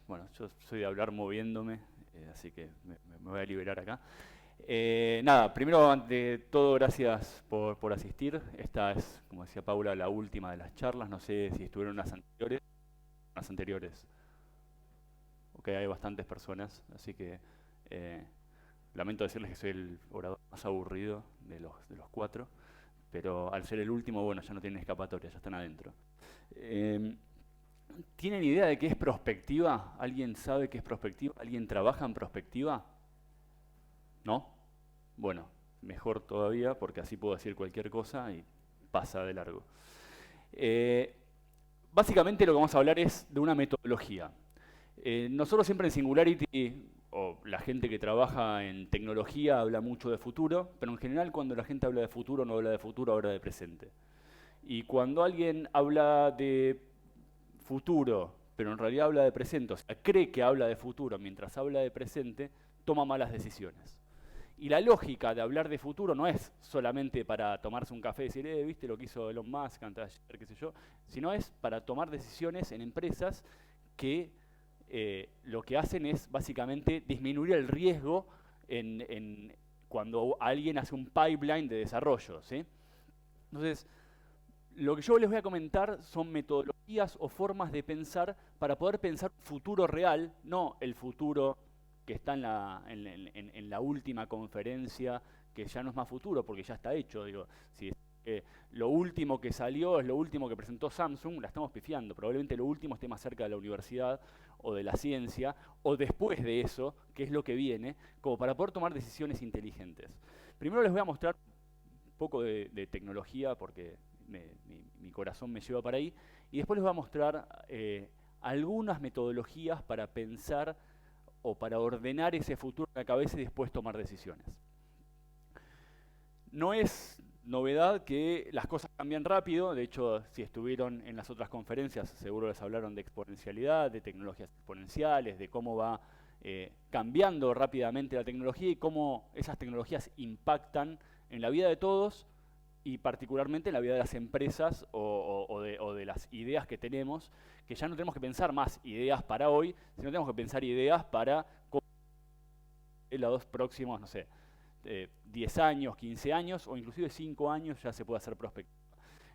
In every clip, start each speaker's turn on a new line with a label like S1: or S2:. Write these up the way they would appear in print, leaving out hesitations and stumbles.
S1: Bueno, yo soy de hablar moviéndome, así que me voy a liberar acá. Nada, primero, ante todo, gracias por asistir. Esta es, como decía Paula, la última de las charlas. No sé si estuvieron las anteriores. Las anteriores. Ok, hay bastantes personas, así que eh, lamento decirles que soy el orador más aburrido de los cuatro, pero al ser el último, bueno, ya no tienen escapatoria, ya están adentro. Eh, ¿Tienen idea de qué es prospectiva? ¿Alguien sabe qué es prospectiva? ¿Alguien trabaja en prospectiva? ¿No? Bueno, mejor todavía porque así puedo decir cualquier cosa y pasa de largo. Eh, Básicamente lo que vamos a hablar es de una metodología. Nosotros siempre en Singularity, o la gente que trabaja en tecnología habla mucho de futuro, pero en general cuando la gente habla de futuro no habla de futuro, habla de presente. Y cuando alguien habla de futuro, pero en realidad habla de presente, o sea, cree que habla de futuro mientras habla de presente, toma malas decisiones. Y la lógica de hablar de futuro no es solamente para tomarse un café y decir, viste lo que hizo Elon Musk antes de ayer, qué sé yo, sino es para tomar decisiones en empresas que lo que hacen es básicamente disminuir el riesgo cuando alguien hace un pipeline de desarrollo, ¿sí? Entonces, lo que yo les voy a comentar son metodologías o formas de pensar para poder pensar un futuro real, no el futuro que está en la última conferencia, que ya no es más futuro porque ya está hecho. Digo, si lo último que salió es lo último que presentó Samsung, la estamos pifiando. Probablemente lo último esté más cerca de la universidad o de la ciencia, o después de eso, que es lo que viene, como para poder tomar decisiones inteligentes. Primero les voy a mostrar un poco de tecnología porque mi corazón me lleva para ahí, y después les voy a mostrar algunas metodologías para pensar o para ordenar ese futuro en la cabeza y después tomar decisiones. No es novedad que las cosas cambian rápido, de hecho, si estuvieron en las otras conferencias, seguro les hablaron de exponencialidad, de tecnologías exponenciales, de cómo va cambiando rápidamente la tecnología y cómo esas tecnologías impactan en la vida de todos y particularmente en la vida de las empresas o de las ideas que tenemos, que ya no tenemos que pensar más ideas para hoy, sino tenemos que pensar ideas para los próximos, no sé, 10 años, 15 años o inclusive 5 años ya se puede hacer prospectiva.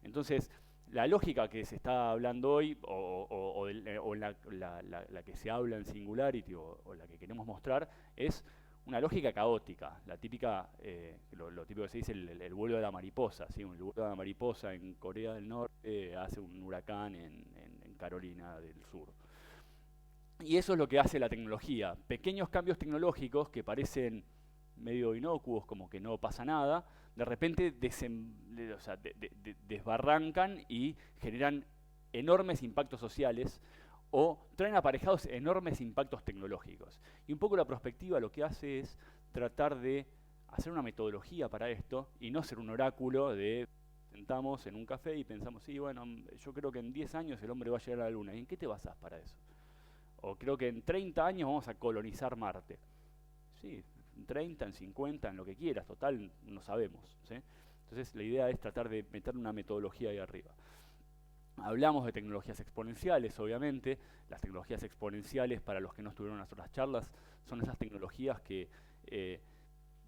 S1: Entonces, la lógica que se está hablando hoy, o la que se habla en Singularity, o la que queremos mostrar, es una lógica caótica, la típica, lo típico que se dice, el vuelo de la mariposa. ¿Sí? El vuelo de la mariposa en Corea del Norte hace un huracán en Carolina del Sur. Y eso es lo que hace la tecnología. Pequeños cambios tecnológicos que parecen medio inocuos, como que no pasa nada, de repente desbarrancan y generan enormes impactos sociales o traen aparejados enormes impactos tecnológicos. Y un poco la perspectiva lo que hace es tratar de hacer una metodología para esto y no ser un oráculo de sentamos en un café y pensamos, sí, bueno, yo creo que en 10 años el hombre va a llegar a la luna. ¿Y en qué te basás para eso? O creo que en 30 años vamos a colonizar Marte. Sí, en 30, en 50, en lo que quieras, total, no sabemos. ¿Sí? Entonces la idea es tratar de meter una metodología ahí arriba. Hablamos de tecnologías exponenciales, obviamente. Las tecnologías exponenciales, para los que no estuvieron en las otras charlas, son esas tecnologías que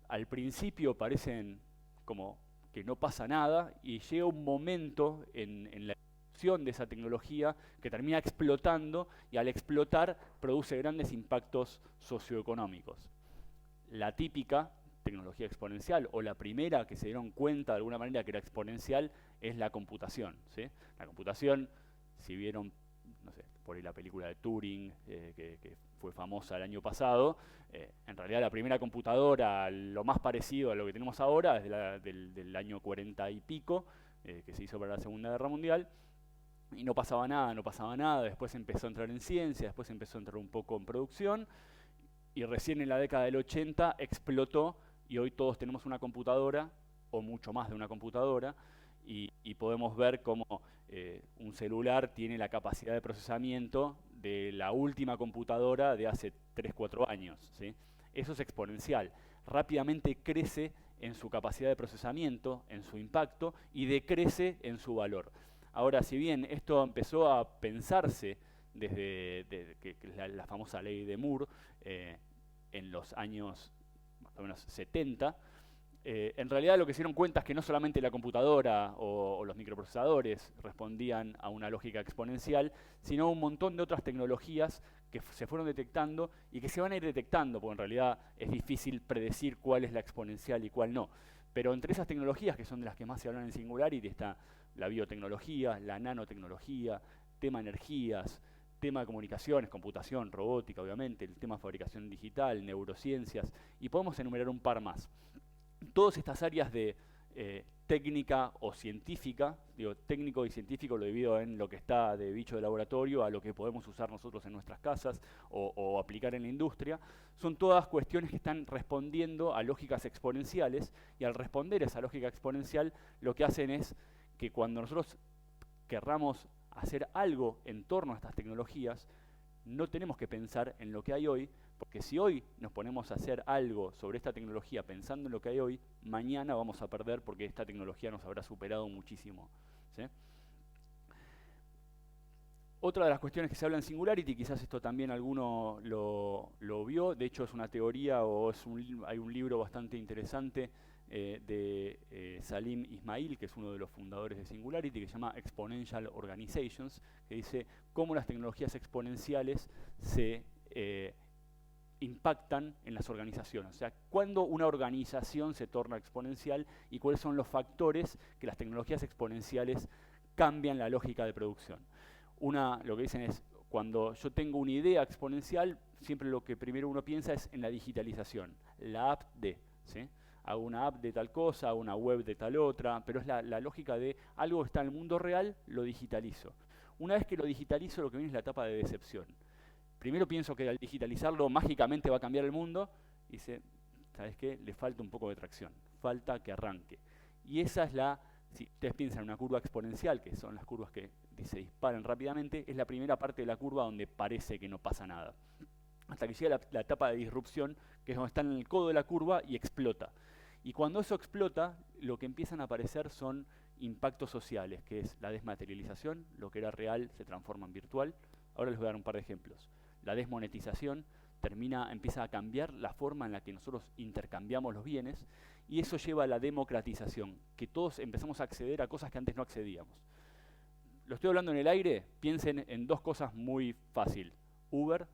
S1: al principio parecen como que no pasa nada y llega un momento en la de esa tecnología que termina explotando y al explotar produce grandes impactos socioeconómicos. La típica tecnología exponencial o la primera que se dieron cuenta de alguna manera que era exponencial es la computación. ¿Sí? La computación, si vieron, no sé, por ahí la película de Turing, que fue famosa el año pasado, en realidad la primera computadora, lo más parecido a lo que tenemos ahora, es del año 40 y pico, que se hizo para la Segunda Guerra Mundial, y no pasaba nada, no pasaba nada, después empezó a entrar en ciencia, después empezó a entrar un poco en producción, y recién en la década del 80 explotó, y hoy todos tenemos una computadora, o mucho más de una computadora, y podemos ver cómo un celular tiene la capacidad de procesamiento de la última computadora de hace 3 4 años. ¿Sí? Eso es exponencial. Rápidamente crece en su capacidad de procesamiento, en su impacto, y decrece en su valor. Ahora, si bien esto empezó a pensarse que es la famosa ley de Moore, en los años más o menos 70. En realidad lo que se dieron cuenta es que no solamente la computadora o los microprocesadores respondían a una lógica exponencial, sino un montón de otras tecnologías que se fueron detectando y que se van a ir detectando, porque en realidad es difícil predecir cuál es la exponencial y cuál no. Pero entre esas tecnologías, que son de las que más se hablan en Singularity, está la biotecnología, la nanotecnología, tema energías, tema de comunicaciones, computación, robótica, obviamente, el tema de fabricación digital, neurociencias, y podemos enumerar un par más. Todas estas áreas de técnica o científica, digo, técnico y científico lo divido en lo que está de bicho de laboratorio a lo que podemos usar nosotros en nuestras casas o aplicar en la industria, son todas cuestiones que están respondiendo a lógicas exponenciales, y al responder a esa lógica exponencial lo que hacen es que cuando nosotros querramos hacer algo en torno a estas tecnologías, no tenemos que pensar en lo que hay hoy, porque si hoy nos ponemos a hacer algo sobre esta tecnología pensando en lo que hay hoy, mañana vamos a perder porque esta tecnología nos habrá superado muchísimo, ¿sí? Otra de las cuestiones que se habla en Singularity, quizás esto también alguno lo vio, de hecho es una teoría o hay un libro bastante interesante de Salim Ismail, que es uno de los fundadores de Singularity, que se llama Exponential Organizations, que dice cómo las tecnologías exponenciales se impactan en las organizaciones. O sea, cuándo una organización se torna exponencial y cuáles son los factores que las tecnologías exponenciales cambian la lógica de producción. Lo que dicen es, cuando yo tengo una idea exponencial, siempre lo que primero uno piensa es en la digitalización, la app de, ¿sí? Hago una app de tal cosa, hago una web de tal otra, pero es la lógica de algo que está en el mundo real, lo digitalizo. Una vez que lo digitalizo, lo que viene es la etapa de decepción. Primero pienso que al digitalizarlo mágicamente va a cambiar el mundo, y dice, ¿sabes qué? Le falta un poco de tracción, falta que arranque. Y esa es si ustedes piensan en una curva exponencial, que son las curvas que se disparan rápidamente, es la primera parte de la curva donde parece que no pasa nada. Hasta que llega la etapa de disrupción, que es donde está en el codo de la curva y explota. Y cuando eso explota, lo que empiezan a aparecer son impactos sociales, que es la desmaterialización, lo que era real se transforma en virtual. Ahora les voy a dar un par de ejemplos. La desmonetización empieza a cambiar la forma en la que nosotros intercambiamos los bienes, y eso lleva a la democratización, que todos empezamos a acceder a cosas que antes no accedíamos. Lo estoy hablando en el aire, piensen en dos cosas muy fáciles: Uber,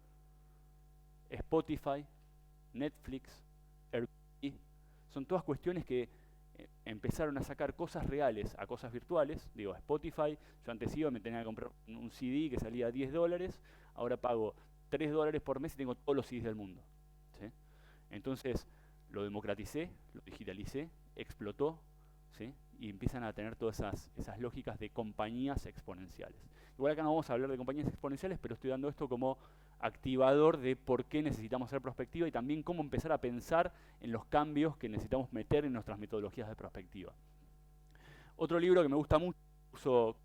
S1: Spotify, Netflix, Airbnb. Son todas cuestiones que empezaron a sacar cosas reales a cosas virtuales. Digo, Spotify, yo antes me tenía que comprar un CD que salía $10, ahora pago $3 por mes y tengo todos los CDs del mundo, ¿sí? Entonces, lo democraticé, lo digitalicé, explotó, ¿sí? Y empiezan a tener todas esas lógicas de compañías exponenciales. Igual acá no vamos a hablar de compañías exponenciales, pero estoy dando esto como activador de por qué necesitamos hacer prospectiva y también cómo empezar a pensar en los cambios que necesitamos meter en nuestras metodologías de prospectiva. Otro libro que me gusta mucho, uso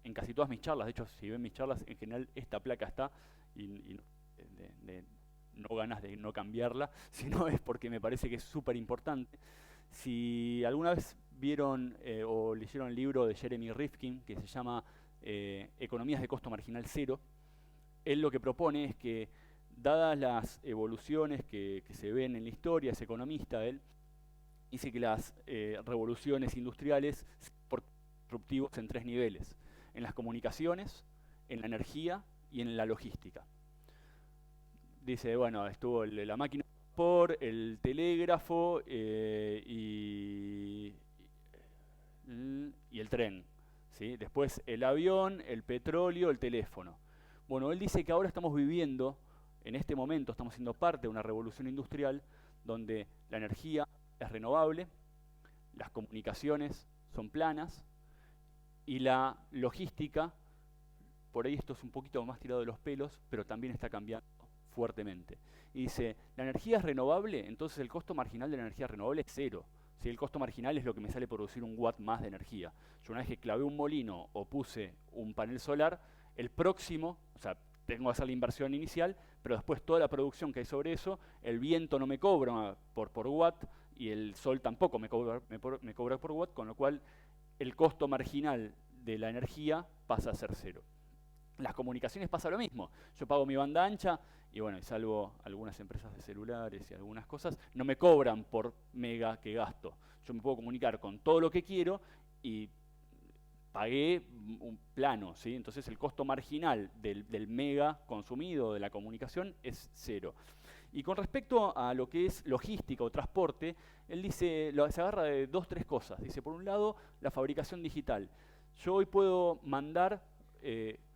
S1: en casi todas mis charlas, de hecho si ven mis charlas en general esta placa está, y no ganas de no cambiarla, sino es porque me parece que es súper importante. Si alguna vez vieron o leyeron el libro de Jeremy Rifkin, que se llama Economías de costo marginal cero, él lo que propone es que, dadas las evoluciones que se ven en la historia, es economista él, dice que las revoluciones industriales son disruptivos en 3 niveles: en las comunicaciones, en la energía y en la logística. Dice, bueno, estuvo la máquina por el telégrafo y el tren, ¿sí? Después el avión, el petróleo, el teléfono. Bueno, él dice que ahora estamos viviendo, en este momento estamos siendo parte de una revolución industrial donde la energía es renovable, las comunicaciones son planas y la logística, por ahí esto es un poquito más tirado de los pelos, pero también está cambiando fuertemente. Y dice, la energía es renovable, entonces el costo marginal de la energía renovable es 0. Si el costo marginal es lo que me sale producir 1 watt más de energía. Yo una vez que clavé un molino o puse un panel solar, el próximo, o sea, tengo que hacer la inversión inicial, pero después toda la producción que hay sobre eso, el viento no me cobra por watt y el sol tampoco me cobra por watt, con lo cual el costo marginal de la energía pasa a ser 0. Las comunicaciones pasa lo mismo. Yo pago mi banda ancha y bueno, y salvo algunas empresas de celulares y algunas cosas, no me cobran por mega que gasto. Yo me puedo comunicar con todo lo que quiero y pagué un plano, ¿sí? Entonces el costo marginal del mega consumido de la comunicación es cero. Y con respecto a lo que es logística o transporte, él dice, se agarra de dos, tres cosas. Dice, por un lado, la fabricación digital. Yo hoy puedo mandar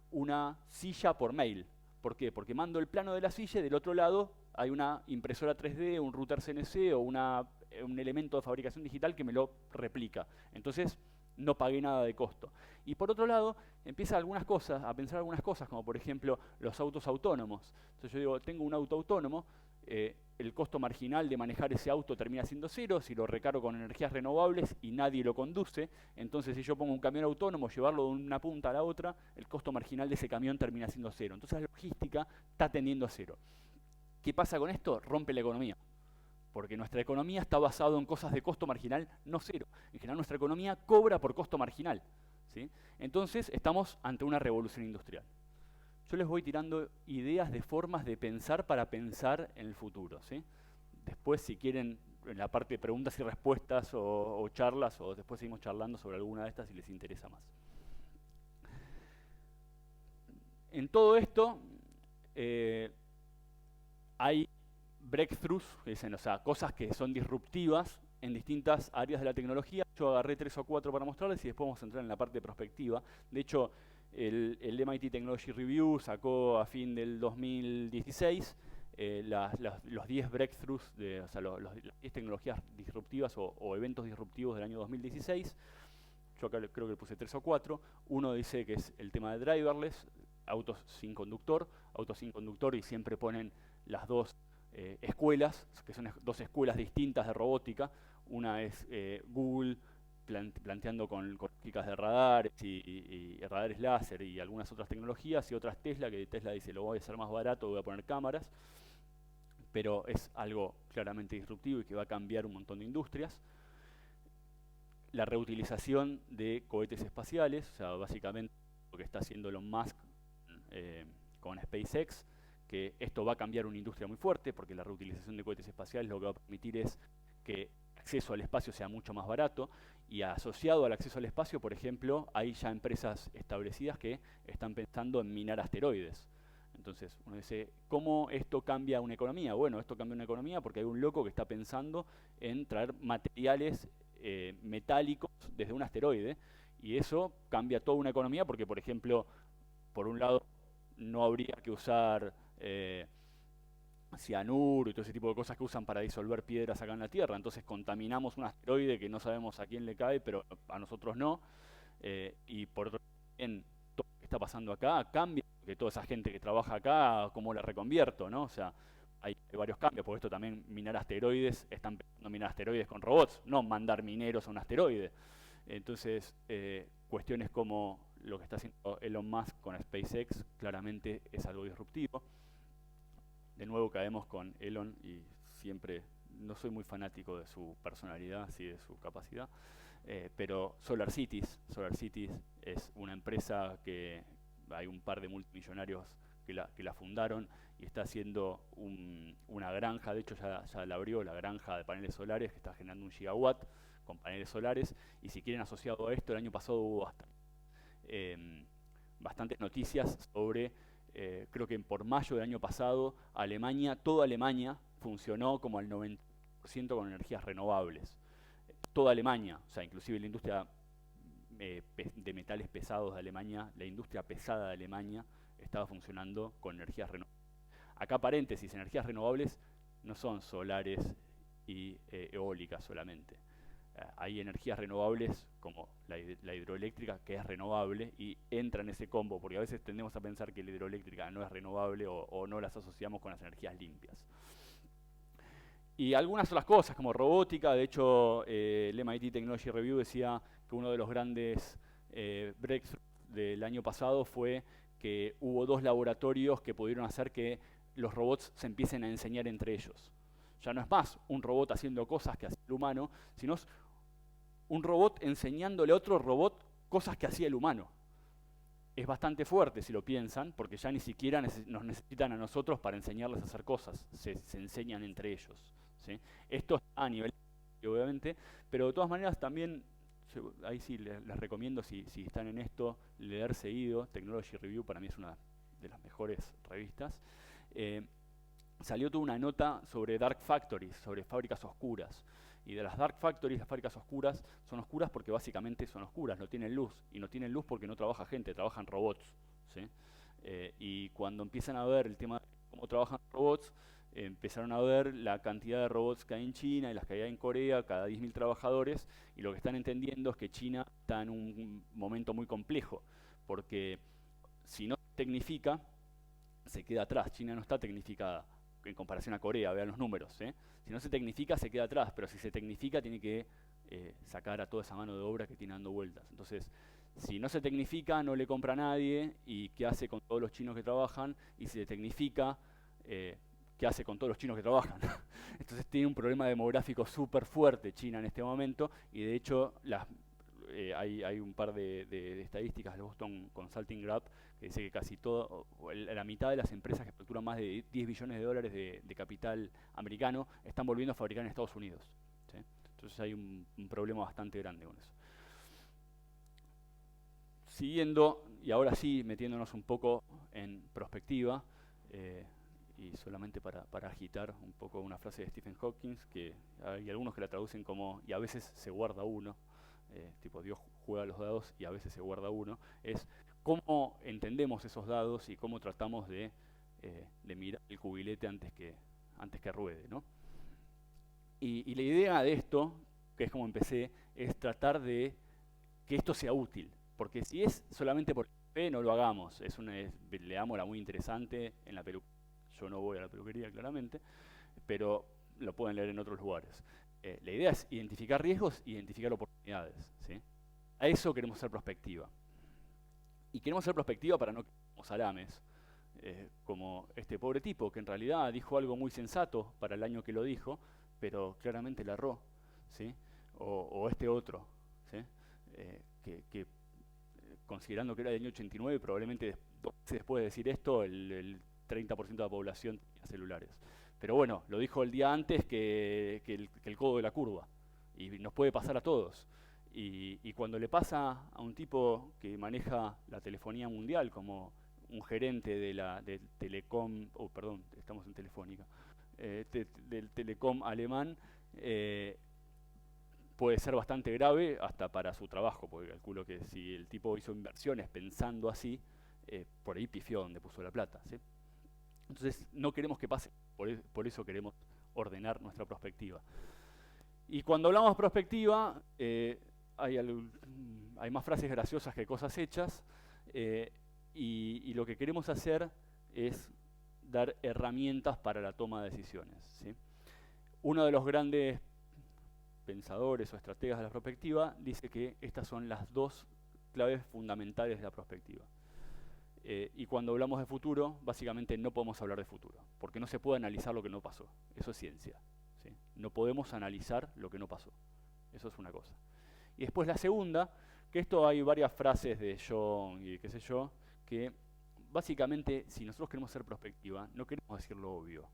S1: una silla por mail. ¿Por qué? Porque mando el plano de la silla y del otro lado hay una impresora 3D, un router CNC o un elemento de fabricación digital que me lo replica. Entonces, no pagué nada de costo. Y por otro lado, empieza a pensar algunas cosas, como por ejemplo los autos autónomos. Entonces yo digo, tengo un auto autónomo, el costo marginal de manejar ese auto termina siendo cero, si lo recargo con energías renovables y nadie lo conduce, entonces si yo pongo un camión autónomo, llevarlo de una punta a la otra, el costo marginal de ese camión termina siendo cero. Entonces la logística está tendiendo a cero. ¿Qué pasa con esto? Rompe la economía. Porque nuestra economía está basada en cosas de costo marginal, no cero. En general nuestra economía cobra por costo marginal, ¿sí? Entonces estamos ante una revolución industrial. Yo les voy tirando ideas de formas de pensar para pensar en el futuro, ¿sí? Después, si quieren, en la parte de preguntas y respuestas o charlas, o después seguimos charlando sobre alguna de estas si les interesa más. En todo esto hay breakthroughs, que dicen, o sea, cosas que son disruptivas en distintas áreas de la tecnología. Yo agarré 3 o 4 para mostrarles y después vamos a entrar en la parte de prospectiva. De hecho, el MIT Technology Review sacó a fin del 2016 los 10 breakthroughs, o sea, las 10 tecnologías disruptivas o eventos disruptivos del año 2016. Yo acá creo que le puse 3 o 4. Uno dice que es el tema de driverless, autos sin conductor y siempre ponen las dos escuelas, que son dos escuelas distintas de robótica. Una es Google planteando con lógicas de radares y radares láser y algunas otras tecnologías, y otras Tesla, que Tesla dice lo voy a hacer más barato, voy a poner cámaras, pero es algo claramente disruptivo y que va a cambiar un montón de industrias. La reutilización de cohetes espaciales, o sea, básicamente lo que está haciendo Elon Musk con SpaceX, que esto va a cambiar una industria muy fuerte, porque la reutilización de cohetes espaciales lo que va a permitir es que el acceso al espacio sea mucho más barato, y asociado al acceso al espacio, por ejemplo, hay ya empresas establecidas que están pensando en minar asteroides. Entonces, uno dice, ¿cómo esto cambia una economía? Bueno, esto cambia una economía porque hay un loco que está pensando en traer materiales metálicos desde un asteroide, y eso cambia toda una economía porque, por ejemplo, por un lado, no habría que usar cianuro y todo ese tipo de cosas que usan para disolver piedras acá en la Tierra. Entonces contaminamos un asteroide que no sabemos a quién le cae, pero a nosotros no. Y por otro lado, todo lo que está pasando acá cambia, porque toda esa gente que trabaja acá, ¿cómo la reconvierto, no? O sea, hay varios cambios, por esto también minar asteroides, están pensando minar asteroides con robots, no mandar mineros a un asteroide. Entonces, cuestiones como lo que está haciendo Elon Musk con SpaceX claramente es algo disruptivo. De nuevo caemos con Elon y siempre no soy muy fanático de su personalidad, sí de su capacidad, pero SolarCities es una empresa que hay un par de multimillonarios que la fundaron y está haciendo una granja, de hecho ya la abrió, la granja de paneles solares, que está generando 1 gigawatt con paneles solares, y si quieren asociado a esto, el año pasado hubo bastantes noticias sobre, creo que por mayo del año pasado, toda Alemania funcionó como al 90% con energías renovables. Toda Alemania, o sea, inclusive la industria de metales pesados de Alemania, la industria pesada de Alemania, estaba funcionando con energías renovables. Acá paréntesis, energías renovables no son solares y eólicas solamente. Hay energías renovables como la hidroeléctrica, que es renovable y entra en ese combo, porque a veces tendemos a pensar que la hidroeléctrica no es renovable o no las asociamos con las energías limpias. Y algunas otras cosas como robótica, de hecho el MIT Technology Review decía que uno de los grandes breakthroughs del año pasado fue que hubo 2 laboratorios que pudieron hacer que los robots se empiecen a enseñar entre ellos. Ya no es más un robot haciendo cosas que hacía el humano, sino es un robot enseñándole a otro robot cosas que hacía el humano. es bastante fuerte si lo piensan, porque ya ni siquiera nos necesitan a nosotros para enseñarles a hacer cosas, se enseñan entre ellos, ¿sí? Esto está a nivel, obviamente, pero de todas maneras también, ahí sí les recomiendo, si están en esto, leer seguido. Technology Review para mí es una de las mejores revistas. Salió toda una nota sobre dark factories, sobre fábricas oscuras. Y de las dark factories, las fábricas oscuras, son oscuras porque básicamente son oscuras, no tienen luz. Y no tienen luz porque no trabaja gente, trabajan robots, ¿sí? Y cuando empiezan a ver el tema de cómo trabajan robots, empezaron a ver la cantidad de robots que hay en China y las que hay en Corea, cada 10.000 trabajadores, y lo que están entendiendo es que China está en un momento muy complejo, porque si no tecnifica, se queda atrás. China no está tecnificada en comparación a Corea, vean los números. Si no se tecnifica, se queda atrás, pero si se tecnifica, tiene que sacar a toda esa mano de obra que tiene dando vueltas. Entonces, si no se tecnifica, no le compra a nadie, y ¿qué hace con todos los chinos que trabajan? Y si se tecnifica, ¿qué hace con todos los chinos que trabajan? Entonces tiene un problema demográfico súper fuerte China en este momento, y de hecho hay un par de estadísticas del Boston Consulting Group que dice que casi la mitad de las empresas que facturan más de 10 billones de dólares de capital americano están volviendo a fabricar en Estados Unidos, ¿sí? Entonces hay un problema bastante grande con eso. Siguiendo, y ahora sí metiéndonos un poco en perspectiva, y solamente para agitar un poco una frase de Stephen Hawking, que hay algunos que la traducen como "y a veces se guarda uno", tipo Dios juega los dados y a veces se guarda uno, es cómo entendemos esos dados y cómo tratamos de mirar el cubilete antes que ruede, ¿no? Y la idea de esto, que es como empecé, es tratar de que esto sea útil, porque si es solamente por fe, no lo hagamos. Leámosla muy interesante en la peluquería. Yo no voy a la peluquería, claramente, pero lo pueden leer en otros lugares. La idea es identificar riesgos e identificar oportunidades, ¿sí? A eso queremos hacer prospectiva. Y queremos hacer prospectiva para no quedar salames, como este pobre tipo, que en realidad dijo algo muy sensato para el año que lo dijo, pero claramente la erró, ¿sí? O este otro, ¿sí? Que considerando que era del año 89, probablemente 2 meses después de decir esto, el 30% de la población tenía celulares. Pero bueno, lo dijo el día antes que el codo de la curva. Y nos puede pasar a todos. Y cuando le pasa a un tipo que maneja la telefonía mundial, como un gerente de Telecom, perdón, estamos en Telefónica, del Telecom alemán, puede ser bastante grave hasta para su trabajo, porque calculo que si el tipo hizo inversiones pensando así, por ahí pifió donde puso la plata, ¿sí? Entonces no queremos que pase, por eso queremos ordenar nuestra perspectiva. Y cuando hablamos de perspectiva, hay más frases graciosas que cosas hechas, y lo que queremos hacer es dar herramientas para la toma de decisiones, ¿sí? Uno de los grandes pensadores o estrategas de la prospectiva dice que estas son las 2 claves fundamentales de la prospectiva. Y cuando hablamos de futuro, básicamente no podemos hablar de futuro, porque no se puede analizar lo que no pasó. Eso es ciencia, ¿sí? No podemos analizar lo que no pasó. Eso es una cosa. Y después la segunda, que esto hay varias frases de Jung y qué sé yo, que básicamente si nosotros queremos ser prospectiva, no queremos decir lo obvio,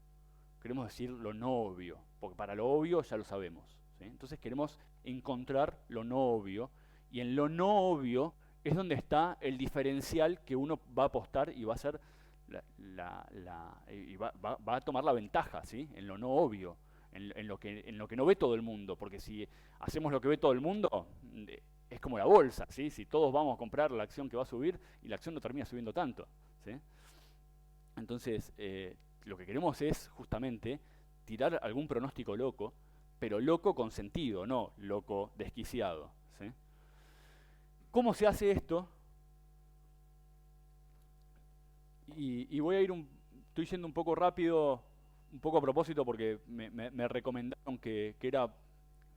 S1: queremos decir lo no obvio, porque para lo obvio ya lo sabemos, ¿sí? Entonces queremos encontrar lo no obvio, y en lo no obvio es donde está el diferencial que uno va a apostar y va a hacer va a tomar la ventaja, ¿sí? En lo no obvio, en lo que no ve todo el mundo, porque si hacemos lo que ve todo el mundo, es como la bolsa, ¿sí? Si todos vamos a comprar la acción que va a subir y la acción no termina subiendo tanto, ¿sí? Entonces, lo que queremos es justamente tirar algún pronóstico loco, pero loco con sentido, no loco desquiciado, ¿sí? ¿Cómo se hace esto? Y voy a estoy yendo un poco rápido, un poco a propósito, porque me recomendaron que era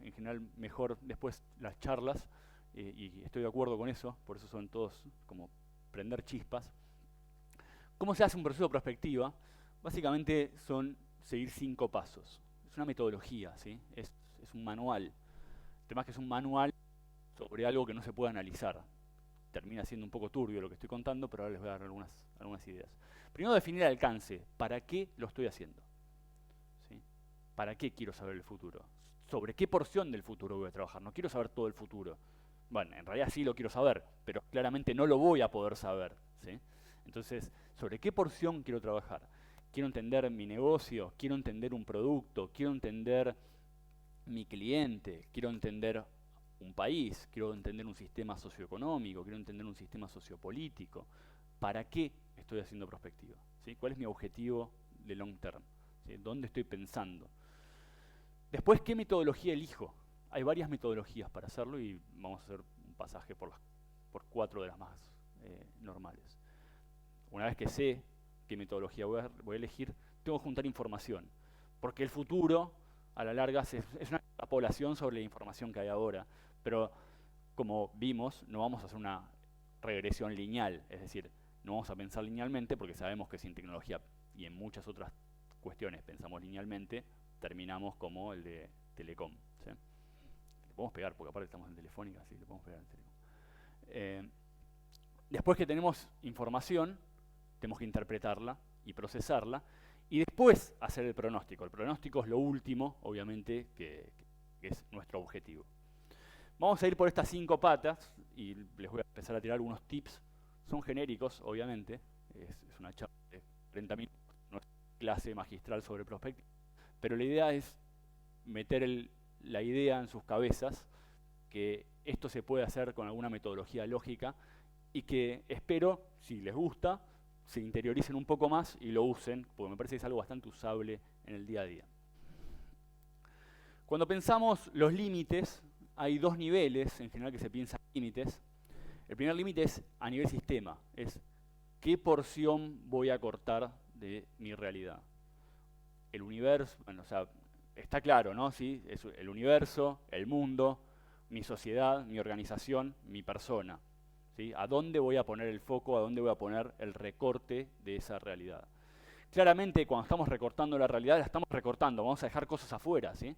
S1: en general mejor después las charlas, y estoy de acuerdo con eso, por eso son todos como prender chispas. ¿Cómo se hace un proceso de prospectiva? Básicamente son seguir 5 pasos. Es una metodología, ¿sí? Es un manual. El tema es que es un manual sobre algo que no se puede analizar. termina siendo un poco turbio lo que estoy contando, pero ahora les voy a dar algunas ideas. Primero, definir el alcance. ¿Para qué lo estoy haciendo? ¿Sí? ¿Para qué quiero saber el futuro? ¿Sobre qué porción del futuro voy a trabajar? No quiero saber todo el futuro. Bueno, en realidad sí lo quiero saber, pero claramente no lo voy a poder saber, ¿sí? Entonces, ¿sobre qué porción quiero trabajar? Quiero entender mi negocio, quiero entender un producto, quiero entender mi cliente, quiero entender un país, quiero entender un sistema socioeconómico, quiero entender un sistema sociopolítico. ¿Para qué estoy haciendo prospectiva? ¿Sí? ¿Cuál es mi objetivo de long term? ¿Sí? ¿Dónde estoy pensando? Después, ¿qué metodología elijo? Hay varias metodologías para hacerlo y vamos a hacer un pasaje por 4 de las más normales. Una vez que sé qué metodología voy a elegir, tengo que juntar información, porque el futuro, a la larga, es una extrapolación sobre la información que hay ahora, pero como vimos, no vamos a hacer una regresión lineal, es decir, no vamos a pensar linealmente porque sabemos que sin tecnología y en muchas otras cuestiones pensamos linealmente, terminamos como el de Telecom. ¿Sí? Le podemos pegar, porque aparte estamos en Telefónica, sí, le podemos pegar en Telecom. Después que tenemos información, tenemos que interpretarla y procesarla, y después hacer el pronóstico. El pronóstico es lo último, obviamente, que es nuestro objetivo. Vamos a ir por estas 5 patas, y les voy a empezar a tirar algunos tips. Son genéricos, obviamente, es una charla de 30 minutos, no es clase magistral sobre prospectiva, pero la idea es meter la idea en sus cabezas, que esto se puede hacer con alguna metodología lógica, y que espero, si les gusta, se interioricen un poco más y lo usen, porque me parece que es algo bastante usable en el día a día. Cuando pensamos los límites, hay 2 niveles en general que se piensan límites. El primer límite es a nivel sistema, es qué porción voy a cortar de mi realidad. El universo, bueno, o sea, está claro, ¿no? ¿Sí? Es el universo, el mundo, mi sociedad, mi organización, mi persona. ¿Sí? ¿A dónde voy a poner el foco? ¿A dónde voy a poner el recorte de esa realidad? Claramente, cuando estamos recortando la realidad, la estamos recortando, vamos a dejar cosas afuera, ¿sí?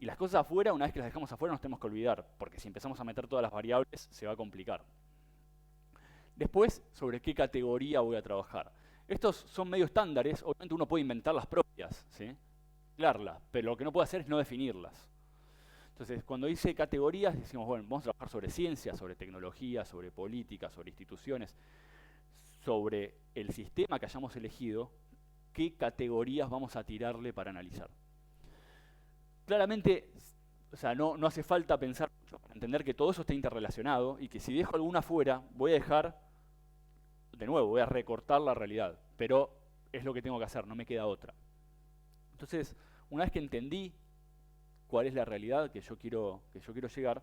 S1: Y las cosas afuera, una vez que las dejamos afuera, nos tenemos que olvidar, porque si empezamos a meter todas las variables, se va a complicar. Después, sobre qué categoría voy a trabajar. Estos son medio estándares, obviamente uno puede inventar las propias, ¿sí? Mezclarlas, pero lo que no puede hacer es no definirlas. Entonces, cuando dice categorías, decimos, bueno, vamos a trabajar sobre ciencia, sobre tecnología, sobre política, sobre instituciones, sobre el sistema que hayamos elegido, qué categorías vamos a tirarle para analizar. Claramente, o sea, no hace falta pensar mucho para entender que todo eso está interrelacionado y que si dejo alguna fuera, voy a dejar, de nuevo, voy a recortar la realidad, pero es lo que tengo que hacer, no me queda otra. Entonces, una vez que entendí cuál es la realidad que yo quiero llegar,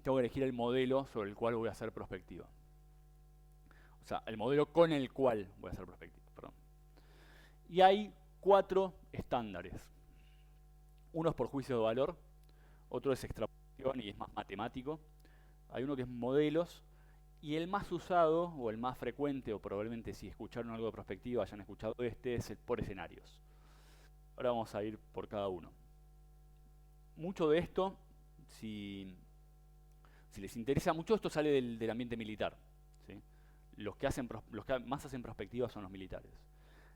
S1: tengo que elegir el modelo sobre el cual voy a hacer prospectiva. O sea, el modelo con el cual voy a hacer prospectiva, perdón. Y hay 4 estándares. Uno es por juicio de valor, otro es extrapolación y es más matemático. Hay uno que es modelos, y el más usado, o el más frecuente, o probablemente si escucharon algo de prospectiva hayan escuchado es el por escenarios. Ahora vamos a ir por cada uno. Mucho de esto, si les interesa mucho, esto sale del ambiente militar, ¿sí? Los que más hacen prospectiva son los militares.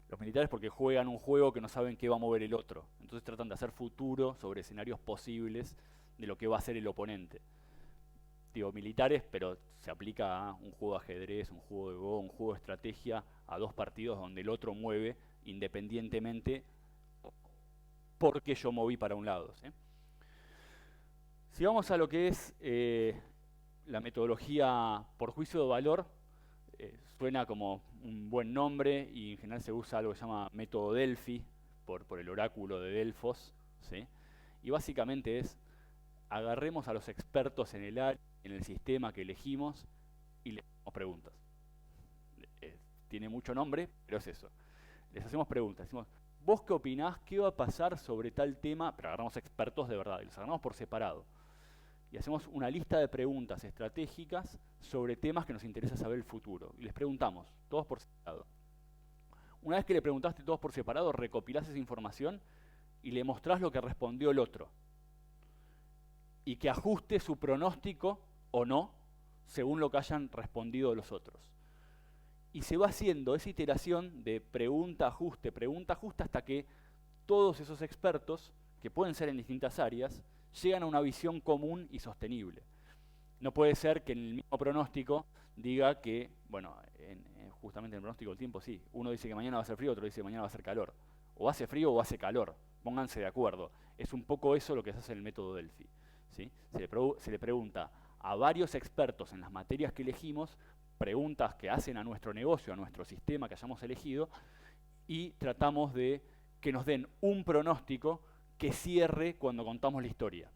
S1: Los militares porque juegan un juego que no saben qué va a mover el otro. Entonces tratan de hacer futuro sobre escenarios posibles de lo que va a hacer el oponente. Digo militares, pero se aplica a un juego de ajedrez, un juego de Go, un juego de estrategia, a 2 partidos donde el otro mueve independientemente porque yo moví para un lado, ¿sí? Si vamos a lo que es la metodología por juicio de valor, suena como un buen nombre y en general se usa algo que se llama método Delphi, por el oráculo de Delfos, ¿sí? Y básicamente es, agarremos a los expertos en el área, en el sistema que elegimos y les hacemos preguntas. Tiene mucho nombre, pero es eso. Les hacemos preguntas, decimos, ¿vos qué opinás? ¿Qué va a pasar sobre tal tema? Pero agarramos expertos de verdad y los agarramos por separado. Y hacemos una lista de preguntas estratégicas sobre temas que nos interesa saber el futuro. Y les preguntamos, todos por separado. Una vez que le preguntaste todos por separado, recopilás esa información y le mostrás lo que respondió el otro. Y que ajuste su pronóstico o no, según lo que hayan respondido los otros. Y se va haciendo esa iteración de pregunta, ajuste, hasta que todos esos expertos, que pueden ser en distintas áreas, llegan a una visión común y sostenible. No puede ser que en el mismo pronóstico diga que, bueno, justamente en el pronóstico del tiempo sí, uno dice que mañana va a ser frío, otro dice que mañana va a ser calor. O hace frío o hace calor, pónganse de acuerdo. Es un poco eso lo que se hace en el método Delphi, ¿sí? Se le pregunta a varios expertos en las materias que elegimos, preguntas que hacen a nuestro negocio, a nuestro sistema que hayamos elegido, y tratamos de que nos den un pronóstico que cierre cuando contamos la historia,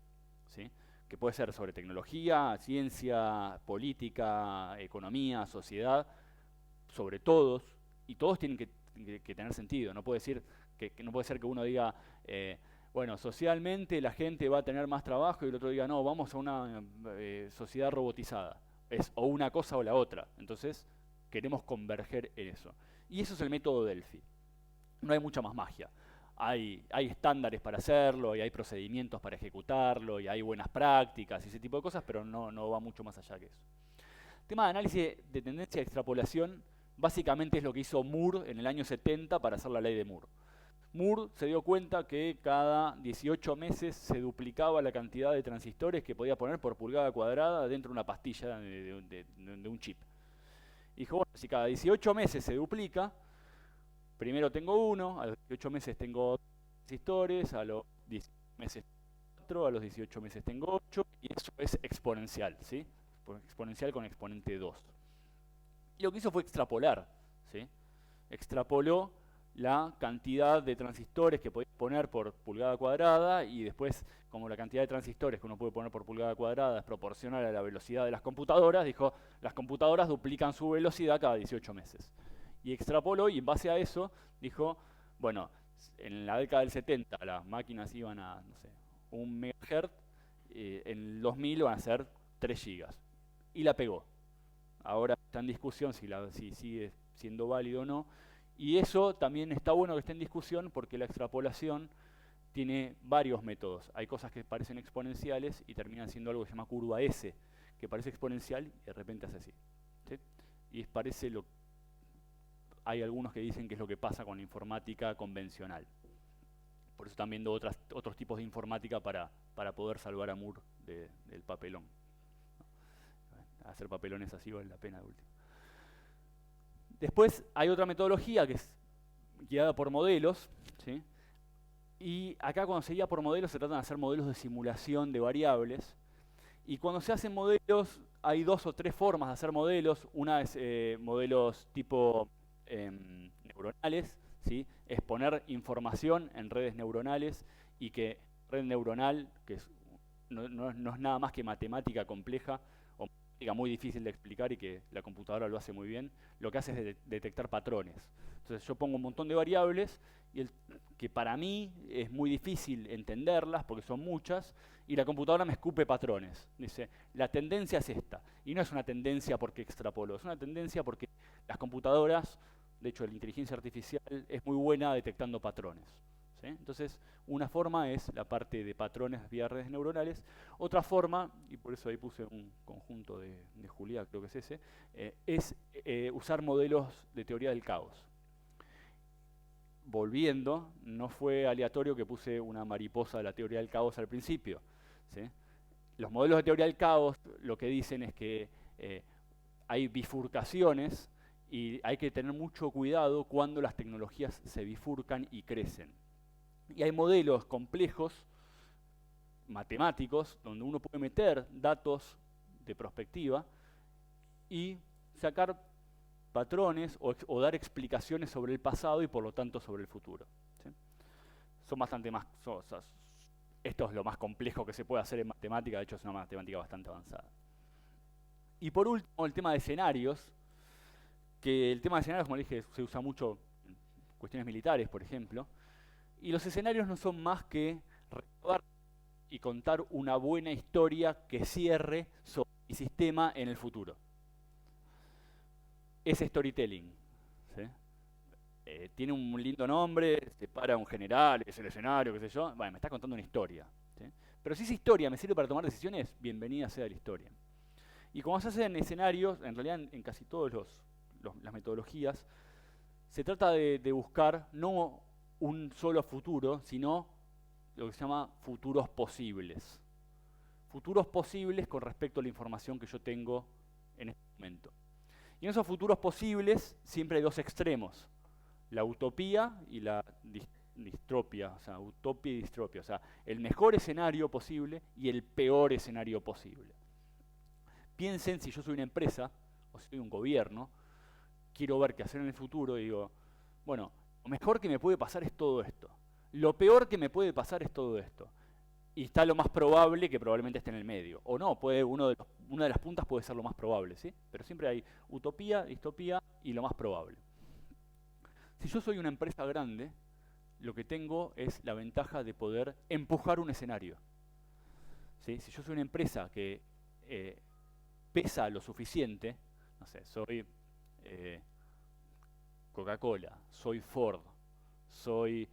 S1: ¿sí? Que puede ser sobre tecnología, ciencia, política, economía, sociedad, sobre todos, y todos tienen que tener sentido. No puede ser que uno diga, bueno, socialmente la gente va a tener más trabajo, y el otro diga, no, vamos a una sociedad robotizada. Es o una cosa o la otra. Entonces, queremos converger en eso. Y eso es el método Delphi. No hay mucha más magia. Hay estándares para hacerlo, y hay procedimientos para ejecutarlo, y hay buenas prácticas y ese tipo de cosas, pero no va mucho más allá que eso. El tema de análisis de tendencia y extrapolación básicamente es lo que hizo Moore en el año 70 para hacer la ley de Moore. Moore se dio cuenta que cada 18 meses se duplicaba la cantidad de transistores que podía poner por pulgada cuadrada dentro de una pastilla de un chip. Y dijo, bueno, si cada 18 meses se duplica, primero tengo uno, a los 18 meses tengo transistores, a los 18 meses 4, a los 18 meses tengo 8, y eso es exponencial, ¿sí? Exponencial con exponente 2. Y lo que hizo fue extrapolar, ¿sí? Extrapoló la cantidad de transistores que podía poner por pulgada cuadrada, y después, como la cantidad de transistores que uno puede poner por pulgada cuadrada es proporcional a la velocidad de las computadoras, dijo, las computadoras duplican su velocidad cada 18 meses. Y extrapoló, y en base a eso dijo, bueno, en la década del 70 las máquinas iban a, no sé, 1 MHz, en el 2000 van a ser 3 GB. Y la pegó. Ahora está en discusión si sigue siendo válido o no. Y eso también está bueno que esté en discusión, porque la extrapolación tiene varios métodos. Hay cosas que parecen exponenciales y terminan siendo algo que se llama curva S, que parece exponencial y de repente hace así, ¿sí? Y hay algunos que dicen que es lo que pasa con la informática convencional. Por eso están viendo otros tipos de informática para poder salvar a Moore del papelón. Hacer papelones así vale la pena de último. Después hay otra metodología que es guiada por modelos, ¿sí? Y acá, cuando se guía por modelos, se tratan de hacer modelos de simulación de variables. Y cuando se hacen modelos, hay 2 o 3 formas de hacer modelos. Una es modelos tipo neuronales, ¿sí? Es poner información en redes neuronales, y que red neuronal, que no es nada más que matemática compleja, o matemática muy difícil de explicar, y que la computadora lo hace muy bien, lo que hace es detectar patrones. Entonces yo pongo un montón de variables, que para mí es muy difícil entenderlas porque son muchas, y la computadora me escupe patrones. Dice, la tendencia es esta. Y no es una tendencia porque extrapolo, es una tendencia porque las computadoras, de hecho la inteligencia artificial, es muy buena detectando patrones, ¿sí? Entonces, una forma es la parte de patrones vía redes neuronales. Otra forma, y por eso ahí puse un conjunto de Julia, creo que es ese, es usar modelos de teoría del caos. Volviendo, no fue aleatorio que puse una mariposa de la teoría del caos al principio, ¿sí? Los modelos de teoría del caos lo que dicen es que hay bifurcaciones, y hay que tener mucho cuidado cuando las tecnologías se bifurcan y crecen. Y hay modelos complejos, matemáticos, donde uno puede meter datos de prospectiva y sacar patrones o dar explicaciones sobre el pasado y por lo tanto sobre el futuro, ¿sí? Son bastante más... esto es lo más complejo que se puede hacer en matemática, de hecho es una matemática bastante avanzada. Y por último, el tema de escenarios, que el tema de escenarios, como les dije, se usa mucho en cuestiones militares, por ejemplo, y los escenarios no son más que recordar y contar una buena historia que cierre sobre el sistema en el futuro. Es storytelling, ¿sí? Tiene un lindo nombre, se para un general, es el escenario, qué sé yo. Bueno, me está contando una historia, ¿sí? Pero si esa historia me sirve para tomar decisiones, bienvenida sea la historia. Y cuando se hacen escenarios, en realidad en casi todas las metodologías, se trata de buscar no un solo futuro, sino lo que se llama futuros posibles. Futuros posibles con respecto a la información que yo tengo en este momento. Y en esos futuros posibles siempre hay dos extremos, la utopía y la distropia, o sea, utopía y distropia, o sea, el mejor escenario posible y el peor escenario posible. Piensen si yo soy una empresa o si soy un gobierno, quiero ver qué hacer en el futuro y digo, bueno, lo mejor que me puede pasar es todo esto, lo peor que me puede pasar es todo esto. Y está lo más probable que probablemente esté en el medio. O no, una de las puntas puede ser lo más probable, ¿sí? Pero siempre hay utopía, distopía y lo más probable. Si yo soy una empresa grande, lo que tengo es la ventaja de poder empujar un escenario. ¿Sí? Si yo soy una empresa que pesa lo suficiente, no sé, soy Coca-Cola, soy Ford, soy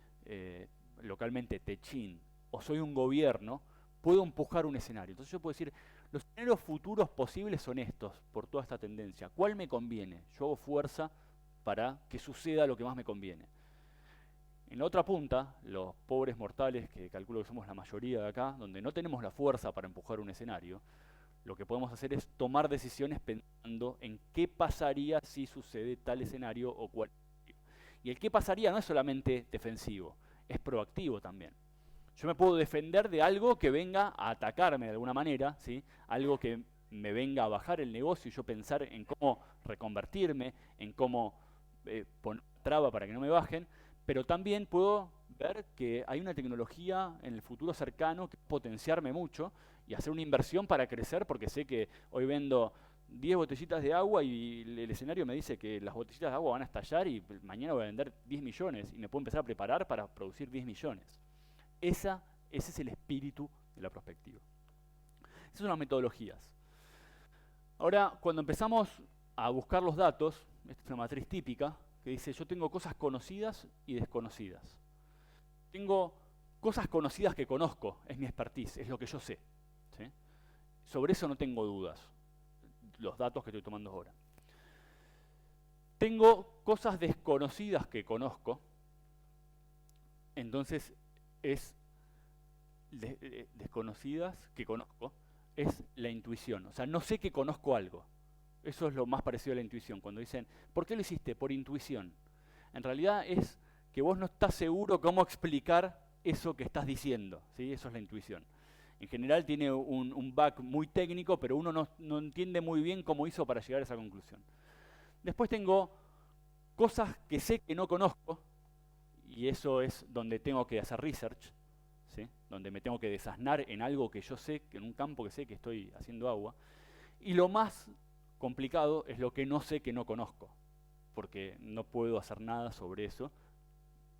S1: localmente Techin, o soy un gobierno, puedo empujar un escenario. Entonces yo puedo decir, los escenarios futuros posibles son estos, por toda esta tendencia. ¿Cuál me conviene? Yo hago fuerza para que suceda lo que más me conviene. En la otra punta, los pobres mortales, que calculo que somos la mayoría de acá, donde no tenemos la fuerza para empujar un escenario, lo que podemos hacer es tomar decisiones pensando en qué pasaría si sucede tal escenario o cual. Y el qué pasaría no es solamente defensivo, es proactivo también. Yo me puedo defender de algo que venga a atacarme de alguna manera, ¿sí? Algo que me venga a bajar el negocio y yo pensar en cómo reconvertirme, en cómo poner traba para que no me bajen, pero también puedo ver que hay una tecnología en el futuro cercano que potenciarme mucho y hacer una inversión para crecer, porque sé que hoy vendo 10 botellitas de agua y el escenario me dice que las botellitas de agua van a estallar y mañana voy a vender 10 millones y me puedo empezar a preparar para producir 10 millones. Ese es el espíritu de la prospectiva. Esas son las metodologías. Ahora, cuando empezamos a buscar los datos, esta es una matriz típica que dice, yo tengo cosas conocidas y desconocidas. Tengo cosas conocidas que conozco, es mi expertise, es lo que yo sé. ¿Sí? Sobre eso no tengo dudas, los datos que estoy tomando ahora. Tengo cosas desconocidas que conozco, entonces es desconocidas que conozco, es la intuición. O sea, no sé que conozco algo. Eso es lo más parecido a la intuición. Cuando dicen, ¿por qué lo hiciste? Por intuición. En realidad es que vos no estás seguro cómo explicar eso que estás diciendo. ¿Sí? Eso es la intuición. En general tiene un back muy técnico, pero uno no entiende muy bien cómo hizo para llegar a esa conclusión. Después tengo cosas que sé que no conozco, y eso es donde tengo que hacer research, ¿sí? Donde me tengo que desasnar en algo que yo sé, en un campo que sé que estoy haciendo agua. Y lo más complicado es lo que no sé que no conozco, porque no puedo hacer nada sobre eso,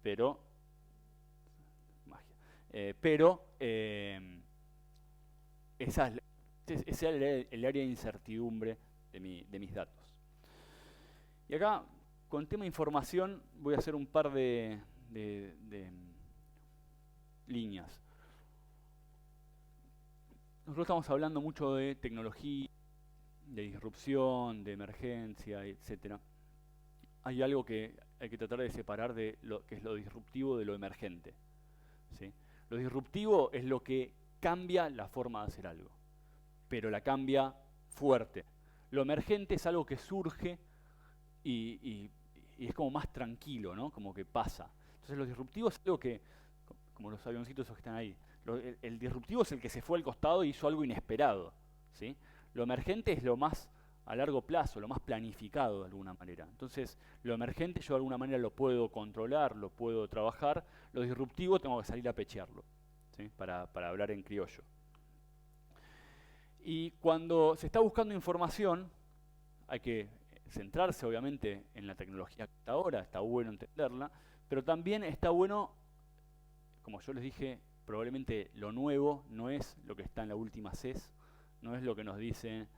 S1: pero magia. Ese es el área de incertidumbre de mis datos. Y acá, con tema información, voy a hacer un par de líneas. Nosotros estamos hablando mucho de tecnología, de disrupción, de emergencia, etc. Hay algo que hay que tratar de separar de lo que es lo disruptivo de lo emergente. ¿Sí? Lo disruptivo es lo que cambia la forma de hacer algo, pero la cambia fuerte. Lo emergente es algo que surge y es como más tranquilo, ¿no? Como que pasa. Entonces lo disruptivo es algo que, como los avioncitos esos que están ahí, el disruptivo es el que se fue al costado y hizo algo inesperado, ¿sí? Lo emergente es lo más a largo plazo, lo más planificado de alguna manera. Entonces, lo emergente yo de alguna manera lo puedo controlar, lo puedo trabajar. Lo disruptivo tengo que salir a pechearlo, ¿sí? Para hablar en criollo. Y cuando se está buscando información, hay que centrarse obviamente en la tecnología que está ahora, está bueno entenderla, pero también está bueno, como yo les dije, probablemente lo nuevo no es lo que está en la última CES, no es lo que nos dicen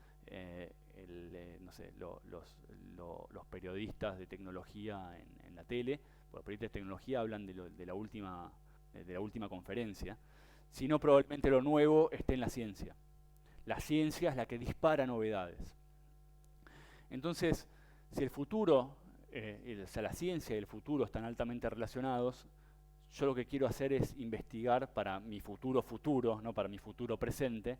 S1: no sé, los periodistas de tecnología en la tele, porque los periodistas de tecnología hablan de la última conferencia, sino probablemente lo nuevo esté en la ciencia. La ciencia es la que dispara novedades. Entonces, si el futuro, o sea, la ciencia y el futuro están altamente relacionados, yo lo que quiero hacer es investigar para mi futuro futuro, no para mi futuro presente,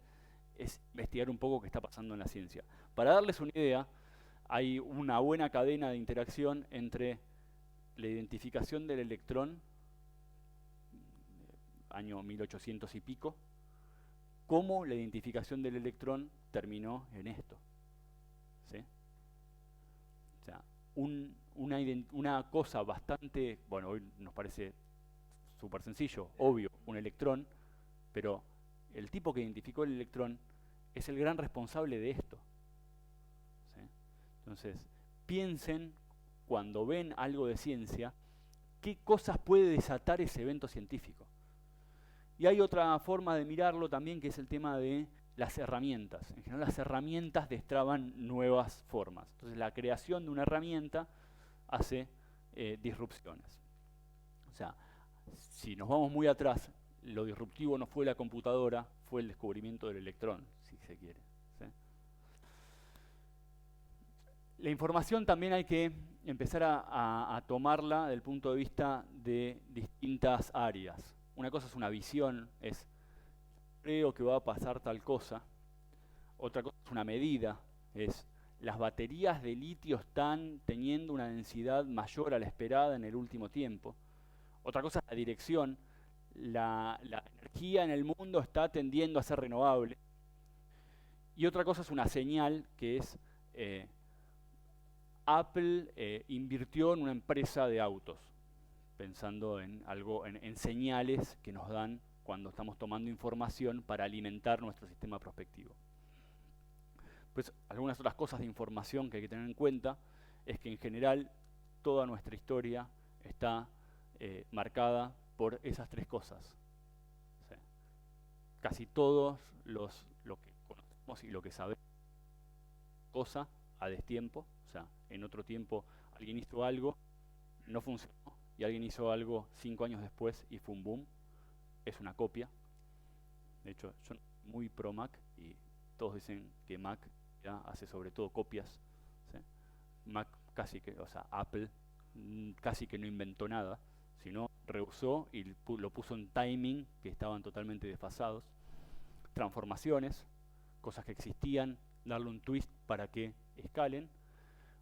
S1: es investigar un poco qué está pasando en la ciencia. Para darles una idea, hay una buena cadena de interacción entre la identificación del electrón, año 1800 y pico, cómo la identificación del electrón terminó en esto. ¿Sí? O sea, una cosa bastante, bueno, hoy nos parece súper sencillo, obvio, un electrón, pero el tipo que identificó el electrón es el gran responsable de esto. ¿Sí? Entonces, piensen cuando ven algo de ciencia, qué cosas puede desatar ese evento científico. Y hay otra forma de mirarlo también, que es el tema de las herramientas. En general, las herramientas destraban nuevas formas. Entonces, la creación de una herramienta hace disrupciones. O sea, si nos vamos muy atrás, lo disruptivo no fue la computadora, fue el descubrimiento del electrón, si se quiere. ¿Sí? La información también hay que empezar a tomarla desde el punto de vista de distintas áreas. Una cosa es una visión, es creo que va a pasar tal cosa. Otra cosa es una medida, es las baterías de litio están teniendo una densidad mayor a la esperada en el último tiempo. Otra cosa es la dirección, la energía en el mundo está tendiendo a ser renovable. Y otra cosa es una señal, que es Apple invirtió en una empresa de autos, pensando en algo, en señales que nos dan cuando estamos tomando información para alimentar nuestro sistema prospectivo. Pues algunas otras cosas de información que hay que tener en cuenta es que en general toda nuestra historia está marcada por esas tres cosas. ¿Sí? Casi todos lo que conocemos y lo que sabemos, cosa a destiempo, o sea, en otro tiempo alguien hizo algo, no funcionó, y alguien hizo algo 5 años después y fue un boom, es una copia. De hecho, yo soy muy pro Mac y todos dicen que Mac ya hace sobre todo copias. ¿Sí? Mac casi que, o sea, Apple casi que no inventó nada, sino rehusó y lo puso en timing que estaban totalmente desfasados. Transformaciones, cosas que existían, darle un twist para que escalen.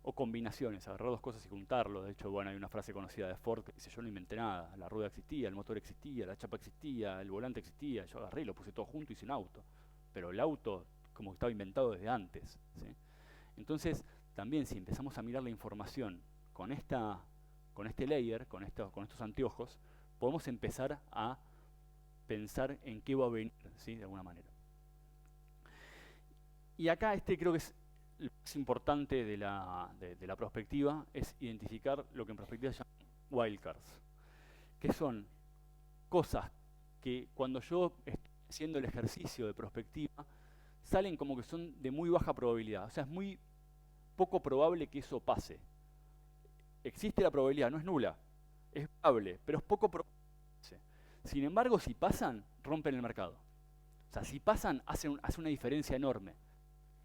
S1: O combinaciones, agarrar dos cosas y juntarlo. De hecho, bueno, hay una frase conocida de Ford que dice: yo no inventé nada, la rueda existía, el motor existía, la chapa existía, el volante existía, yo agarré y lo puse todo junto y hice un auto. Pero el auto como que estaba inventado desde antes. ¿Sí? Entonces, también si empezamos a mirar la información con este layer, con estos anteojos, podemos empezar a pensar en qué va a venir, ¿sí? De alguna manera. Y acá creo que es lo más importante de la prospectiva, es identificar lo que en prospectiva se llaman wildcards, que son cosas que cuando yo estoy haciendo el ejercicio de prospectiva salen como que son de muy baja probabilidad. O sea, es muy poco probable que eso pase. Existe la probabilidad, no es nula, es probable, pero es poco probable. Sin embargo, si pasan, rompen el mercado. O sea, si pasan, hace una diferencia enorme.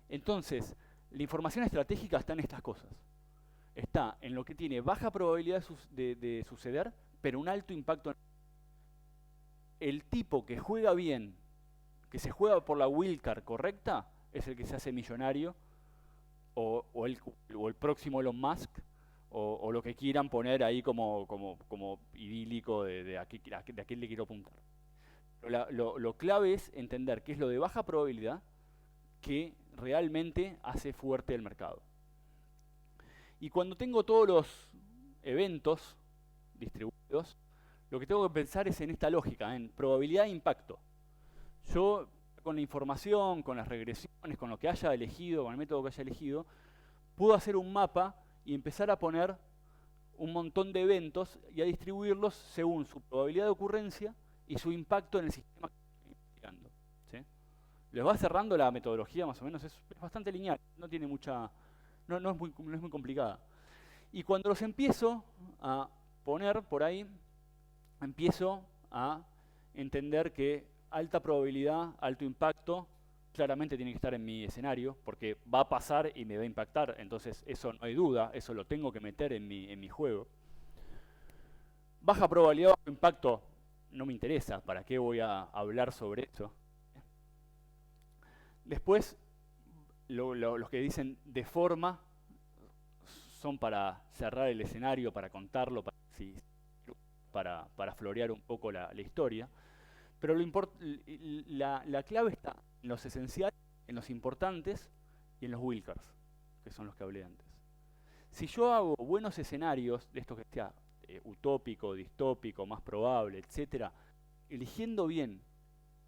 S1: Entonces, la información estratégica está en estas cosas. Está en lo que tiene baja probabilidad de suceder, pero un alto impacto. El tipo que juega bien, que se juega por la wildcard correcta, es el que se hace millonario, o el próximo Elon Musk, o lo que quieran poner ahí como idílico de a quién le quiero apuntar. Pero lo clave es entender qué es lo de baja probabilidad que realmente hace fuerte el mercado. Y cuando tengo todos los eventos distribuidos, lo que tengo que pensar es en esta lógica, en probabilidad e impacto. Yo, con la información, con las regresiones, con lo que haya elegido, con el método que haya elegido, puedo hacer un mapa y empezar a poner un montón de eventos y a distribuirlos según su probabilidad de ocurrencia y su impacto en el sistema que estoy investigando. ¿Sí? Les va cerrando la metodología, más o menos, es bastante lineal, no tiene mucha, no es muy complicada. Y cuando los empiezo a poner por ahí, empiezo a entender que alta probabilidad, alto impacto, claramente tiene que estar en mi escenario, porque va a pasar y me va a impactar, entonces eso no hay duda, eso lo tengo que meter en mi juego. Baja probabilidad, bajo impacto, no me interesa, ¿para qué voy a hablar sobre eso? Después, los que dicen de forma son para cerrar el escenario, para contarlo, para florear un poco la historia. Pero la clave está en los esenciales, en los importantes y en los wildcards, que son los que hablé antes. Si yo hago buenos escenarios, de estos que sea utópico, distópico, más probable, etc., eligiendo bien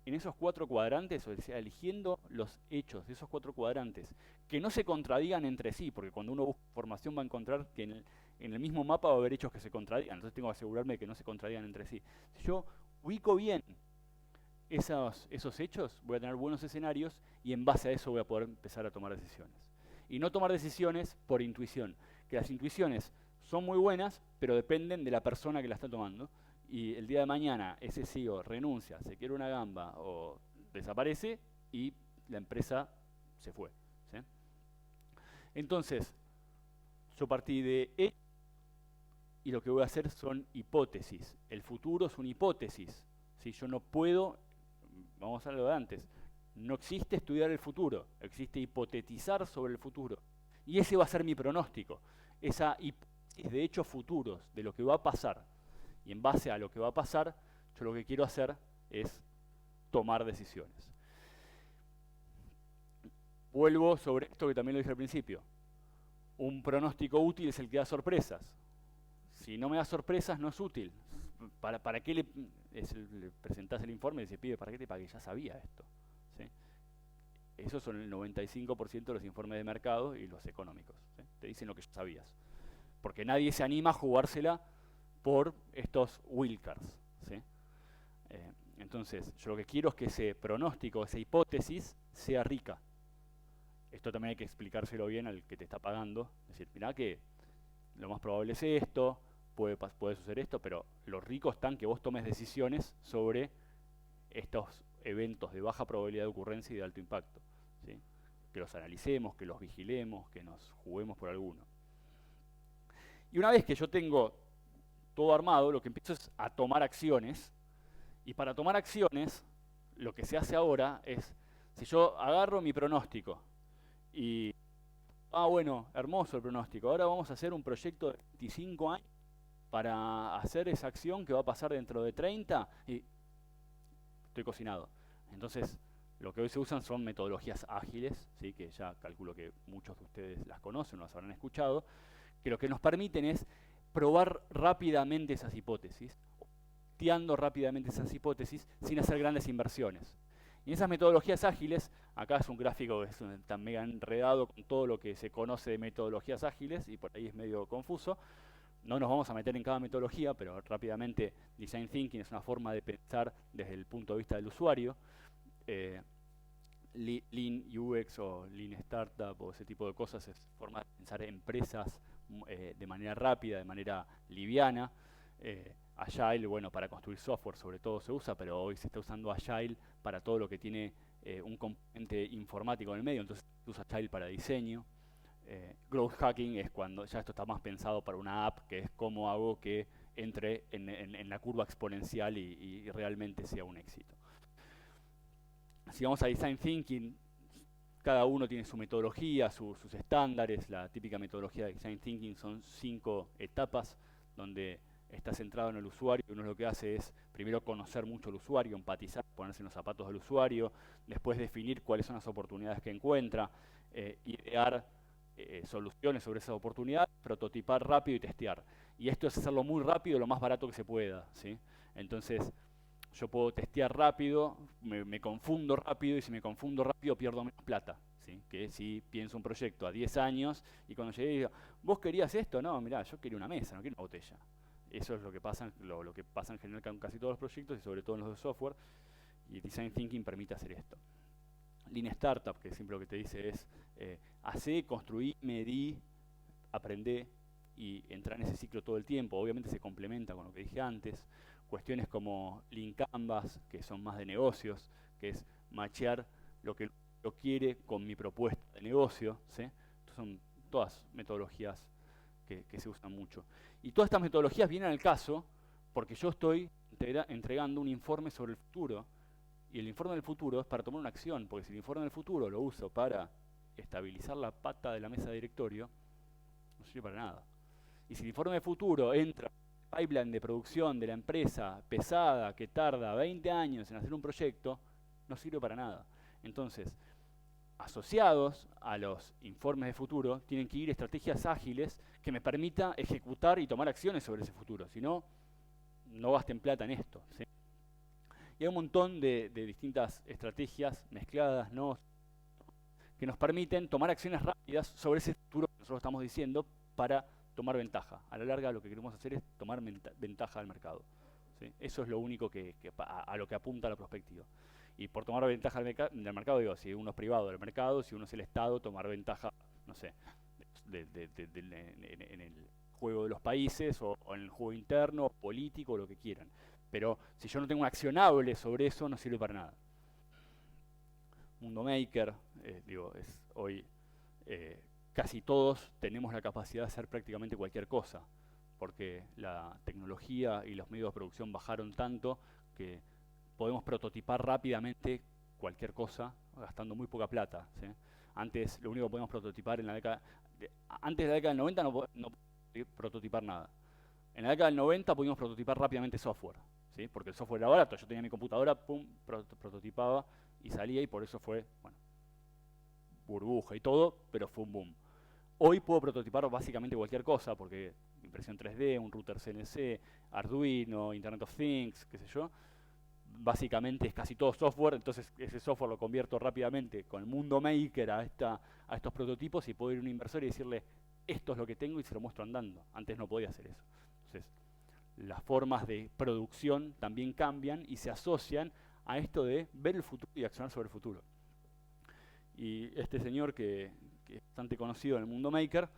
S1: en esos 4 cuadrantes, o sea, eligiendo los hechos de esos 4 cuadrantes, que no se contradigan entre sí, porque cuando uno busca información va a encontrar que en el mismo mapa va a haber hechos que se contradigan, entonces tengo que asegurarme de que no se contradigan entre sí. Si yo ubico bien esos hechos, voy a tener buenos escenarios y en base a eso voy a poder empezar a tomar decisiones. Y no tomar decisiones por intuición, que las intuiciones son muy buenas, pero dependen de la persona que la está tomando. Y el día de mañana ese CEO renuncia, se quiere una gamba o desaparece y la empresa se fue. ¿Sí? Entonces, yo partí de E y lo que voy a hacer son hipótesis. El futuro es una hipótesis. ¿Sí? Yo no puedo, vamos a lo de antes, no existe estudiar el futuro, existe hipotetizar sobre el futuro. Y ese va a ser mi pronóstico, esa hipótesis de hechos futuros, de lo que va a pasar. Y en base a lo que va a pasar, yo lo que quiero hacer es tomar decisiones. Vuelvo sobre esto que también lo dije al principio. Un pronóstico útil es el que da sorpresas. Si no me da sorpresas, no es útil. ¿Para qué le presentás el informe y dice, pibe, ¿para qué te pagué? Ya sabía esto. ¿Sí? Esos son el 95% de los informes de mercado y los económicos. ¿Sí? Te dicen lo que ya sabías. Porque nadie se anima a jugársela por estos wildcards. ¿Sí? Entonces, yo lo que quiero es que ese pronóstico, esa hipótesis, sea rica. Esto también hay que explicárselo bien al que te está pagando. Es decir, mirá que lo más probable es esto, puede suceder esto, pero lo rico está en que vos tomes decisiones sobre estos eventos de baja probabilidad de ocurrencia y de alto impacto. ¿Sí? Que los analicemos, que los vigilemos, que nos juguemos por alguno. Y una vez que yo tengo todo armado, lo que empiezo es a tomar acciones. Y para tomar acciones, lo que se hace ahora es, si yo agarro mi pronóstico y, bueno, hermoso el pronóstico, ahora vamos a hacer un proyecto de 25 años para hacer esa acción que va a pasar dentro de 30 y estoy cocinado. Entonces, lo que hoy se usan son metodologías ágiles, ¿sí? Que ya calculo que muchos de ustedes las conocen o las habrán escuchado, que lo que nos permiten es probar rápidamente esas hipótesis, testeando rápidamente esas hipótesis sin hacer grandes inversiones. Y en esas metodologías ágiles, acá es un gráfico que está mega enredado con todo lo que se conoce de metodologías ágiles y por ahí es medio confuso. No nos vamos a meter en cada metodología, pero rápidamente Design Thinking es una forma de pensar desde el punto de vista del usuario. Lean UX o Lean Startup o ese tipo de cosas es forma de pensar empresas de manera rápida, de manera liviana. Agile, bueno, para construir software sobre todo se usa, pero hoy se está usando Agile para todo lo que tiene un componente informático en el medio, entonces se usa Agile para diseño. Growth hacking es cuando ya esto está más pensado para una app, que es cómo hago que entre en la curva exponencial y realmente sea un éxito. Si vamos a Design Thinking, cada uno tiene su metodología, sus estándares. La típica metodología de Design Thinking son 5 etapas, donde está centrado en el usuario. Uno lo que hace es primero conocer mucho al usuario, empatizar, ponerse en los zapatos del usuario, después definir cuáles son las oportunidades que encuentra, idear soluciones sobre esas oportunidades, prototipar rápido y testear. Y esto es hacerlo muy rápido, lo más barato que se pueda, ¿sí? Entonces, yo puedo testear rápido, me confundo rápido, y si me confundo rápido pierdo menos plata, ¿sí? Que si pienso un proyecto a 10 años y cuando llegué digo, ¿vos querías esto? No, mirá, yo quería una mesa, no quiero una botella. Eso es lo que pasa, lo que pasa en general con casi todos los proyectos y sobre todo en los de software, y Design Thinking permite hacer esto. Lean Startup, que siempre lo que te dice es, hacé, construí, medí, aprendé y entra en ese ciclo todo el tiempo. Obviamente se complementa con lo que dije antes. Cuestiones como Lean Canvas, que son más de negocios, que es machear lo que lo quiere con mi propuesta de negocio, ¿sí? Estas son todas metodologías que se usan mucho. Y todas estas metodologías vienen al caso porque yo estoy entregando un informe sobre el futuro, y el informe del futuro es para tomar una acción, porque si el informe del futuro lo uso para estabilizar la pata de la mesa de directorio, no sirve para nada. Y si el informe del futuro entra en el pipeline de producción de la empresa pesada que tarda 20 años en hacer un proyecto, no sirve para nada. Entonces, asociados a los informes de futuro, tienen que ir estrategias ágiles que me permita ejecutar y tomar acciones sobre ese futuro. Si no, no gasten plata en esto, ¿sí? Y hay un montón de distintas estrategias mezcladas, ¿no?, que nos permiten tomar acciones rápidas sobre ese futuro que nosotros estamos diciendo para tomar ventaja. A la larga lo que queremos hacer es tomar ventaja del mercado, ¿sí? Eso es lo único a lo que apunta la perspectiva. Y por tomar ventaja del mercado, digo, si uno es privado del mercado, si uno es el Estado, tomar ventaja, no sé, en el juego de los países o en el juego interno, político, o lo que quieran. Pero si yo no tengo un accionable sobre eso, no sirve para nada. Mundo Maker, hoy casi todos tenemos la capacidad de hacer prácticamente cualquier cosa, porque la tecnología y los medios de producción bajaron tanto que podemos prototipar rápidamente cualquier cosa gastando muy poca plata, ¿sí? Antes lo único que podíamos prototipar antes de la década del 90 no podíamos prototipar nada. En la década del 90 pudimos prototipar rápidamente software, ¿sí? Porque el software era barato, yo tenía mi computadora, pum, prototipaba y salía, y por eso fue, bueno, burbuja y todo, pero fue un boom. Hoy puedo prototipar básicamente cualquier cosa, porque impresión 3D, un router CNC, Arduino, Internet of Things, qué sé yo, básicamente es casi todo software. Entonces ese software lo convierto rápidamente con el Mundo Maker a estos prototipos, y puedo ir a un inversor y decirle, esto es lo que tengo, y se lo muestro andando. Antes no podía hacer eso. Entonces, las formas de producción también cambian y se asocian a esto de ver el futuro y accionar sobre el futuro. Y este señor que es bastante conocido en el Mundo Maker,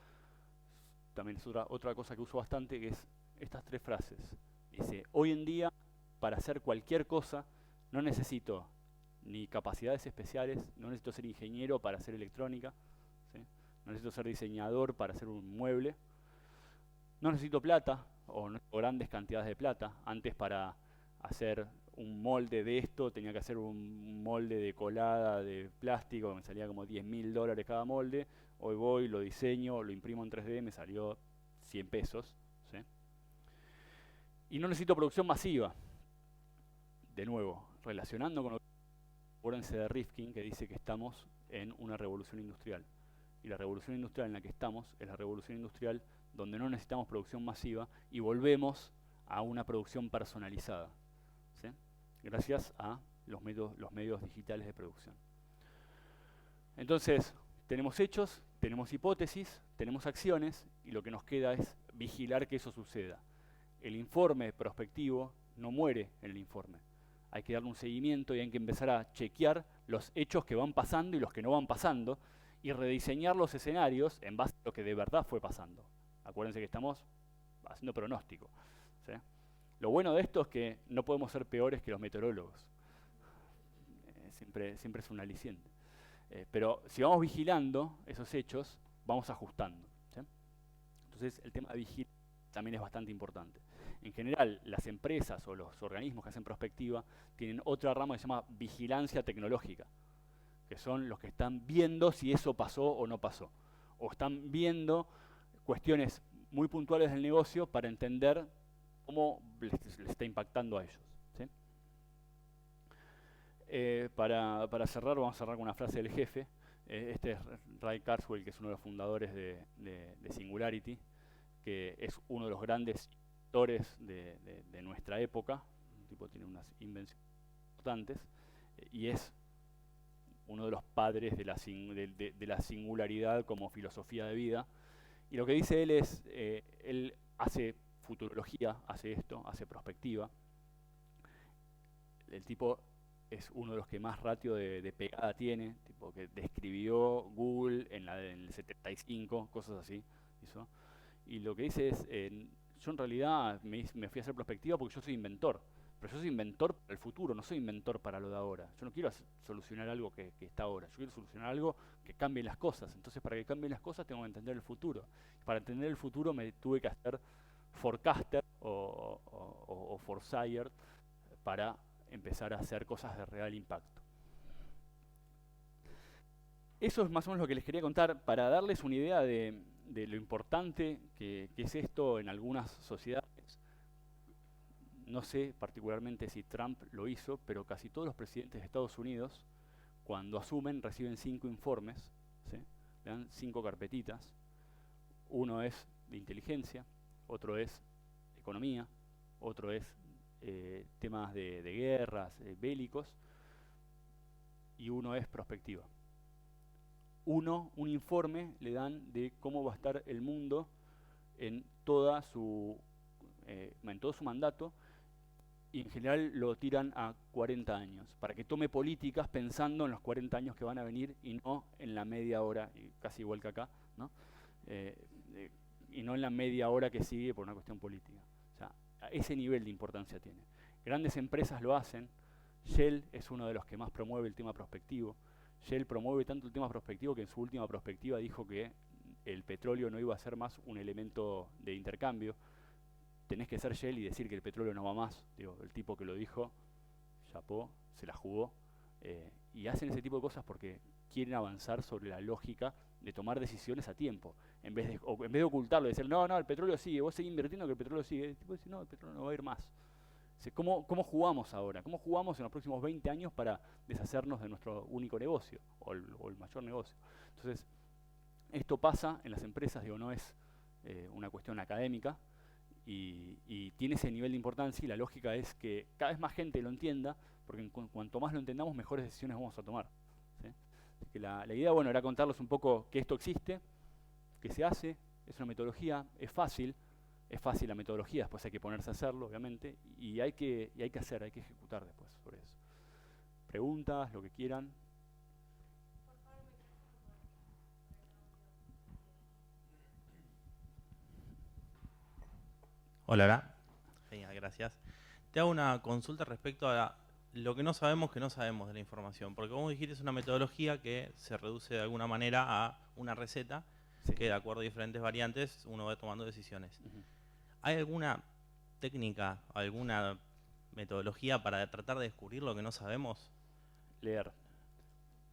S1: también es otra cosa que uso bastante, que es estas 3 frases. Dice, hoy en día, para hacer cualquier cosa, no necesito ni capacidades especiales, no necesito ser ingeniero para hacer electrónica, ¿sí? No necesito ser diseñador para hacer un mueble, no necesito plata, o no necesito grandes cantidades de plata. Antes, para hacer un molde de esto tenía que hacer un molde de colada de plástico que me salía como $10.000 cada molde. Hoy voy, lo diseño, lo imprimo en 3D, me salió 100 pesos, ¿sí? Y no necesito producción masiva. De nuevo, relacionando con lo que acuérdense de Rifkin, que dice que estamos en una revolución industrial. Y la revolución industrial en la que estamos es la revolución industrial donde no necesitamos producción masiva y volvemos a una producción personalizada, ¿sí? Gracias a los medios digitales de producción. Entonces, tenemos hechos, tenemos hipótesis, tenemos acciones, y lo que nos queda es vigilar que eso suceda. El informe prospectivo no muere en el informe. Hay que darle un seguimiento y hay que empezar a chequear los hechos que van pasando y los que no van pasando, y rediseñar los escenarios en base a lo que de verdad fue pasando. Acuérdense que estamos haciendo pronóstico, ¿sí? Lo bueno de esto es que no podemos ser peores que los meteorólogos. Siempre es un aliciente. Pero si vamos vigilando esos hechos, vamos ajustando, ¿sí? Entonces el tema de vigilancia también es bastante importante. En general, las empresas o los organismos que hacen prospectiva tienen otra rama que se llama vigilancia tecnológica, que son los que están viendo si eso pasó o no pasó, o están viendo cuestiones muy puntuales del negocio para entender cómo les está impactando a ellos, ¿sí? Para cerrar, vamos a cerrar con una frase del jefe. Este es Ray Kurzweil, que es uno de los fundadores de Singularity, que es uno de los grandes autores de nuestra época. El tipo tiene unas invenciones importantes, y es uno de los padres de la singularidad como filosofía de vida. Y lo que dice él es, él hace futurología, hace esto, hace prospectiva. El tipo es uno de los que más ratio de pegada tiene, tipo que describió Google en el 75, cosas así hizo. Y lo que dice es, yo en realidad me fui a hacer prospectiva porque yo soy inventor. Pero yo soy inventor para el futuro, no soy inventor para lo de ahora. Yo no quiero solucionar algo que está ahora, yo quiero solucionar algo que cambie las cosas. Entonces, para que cambien las cosas tengo que entender el futuro. Para entender el futuro me tuve que hacer forecaster o foresight para empezar a hacer cosas de real impacto. Eso es más o menos lo que les quería contar para darles una idea de lo importante que es esto en algunas sociedades. No sé particularmente si Trump lo hizo, pero casi todos los presidentes de Estados Unidos, cuando asumen, reciben 5 informes, ¿sí? Le dan 5 carpetitas. Uno es de inteligencia, otro es economía, otro es temas de guerras, bélicos, y uno es prospectiva. Un informe le dan de cómo va a estar el mundo en todo su mandato, y en general lo tiran a 40 años, para que tome políticas pensando en los 40 años que van a venir y no en la media hora, y casi igual que acá, ¿no? Y no en la media hora que sigue por una cuestión política. O sea, a ese nivel de importancia tiene. Grandes empresas lo hacen. Shell es uno de los que más promueve el tema prospectivo. Shell promueve tanto el tema prospectivo que en su última prospectiva dijo que el petróleo no iba a ser más un elemento de intercambio. Tenés que ser Shell y decir que el petróleo no va más. Digo, el tipo que lo dijo, chapó, se la jugó. Y hacen ese tipo de cosas porque quieren avanzar sobre la lógica de tomar decisiones a tiempo. En vez de ocultarlo, de decir, no, el petróleo sigue, vos seguís invirtiendo que el petróleo sigue. El tipo dice, no, el petróleo no va a ir más. ¿Cómo jugamos ahora? ¿Cómo jugamos en los próximos 20 años para deshacernos de nuestro único negocio o el mayor negocio? Entonces, esto pasa en las empresas, digo, no es una cuestión académica, y tiene ese nivel de importancia, y la lógica es que cada vez más gente lo entienda, porque cuanto más lo entendamos, mejores decisiones vamos a tomar, ¿sí? Así que la idea, bueno, era contarles un poco que esto existe, que se hace, es una metodología, es fácil la metodología, después hay que ponerse a hacerlo, obviamente, y hay que ejecutar después sobre eso. Preguntas, lo que quieran.
S2: Hola, hola. Genial, gracias. Te hago una consulta respecto a lo que no sabemos de la información, porque como dijiste es una metodología que se reduce de alguna manera a una receta,
S1: Sí.
S2: que de acuerdo a diferentes variantes uno va tomando decisiones.
S1: Uh-huh.
S2: ¿Hay alguna técnica, alguna metodología para tratar de descubrir lo que no sabemos?
S1: Leer.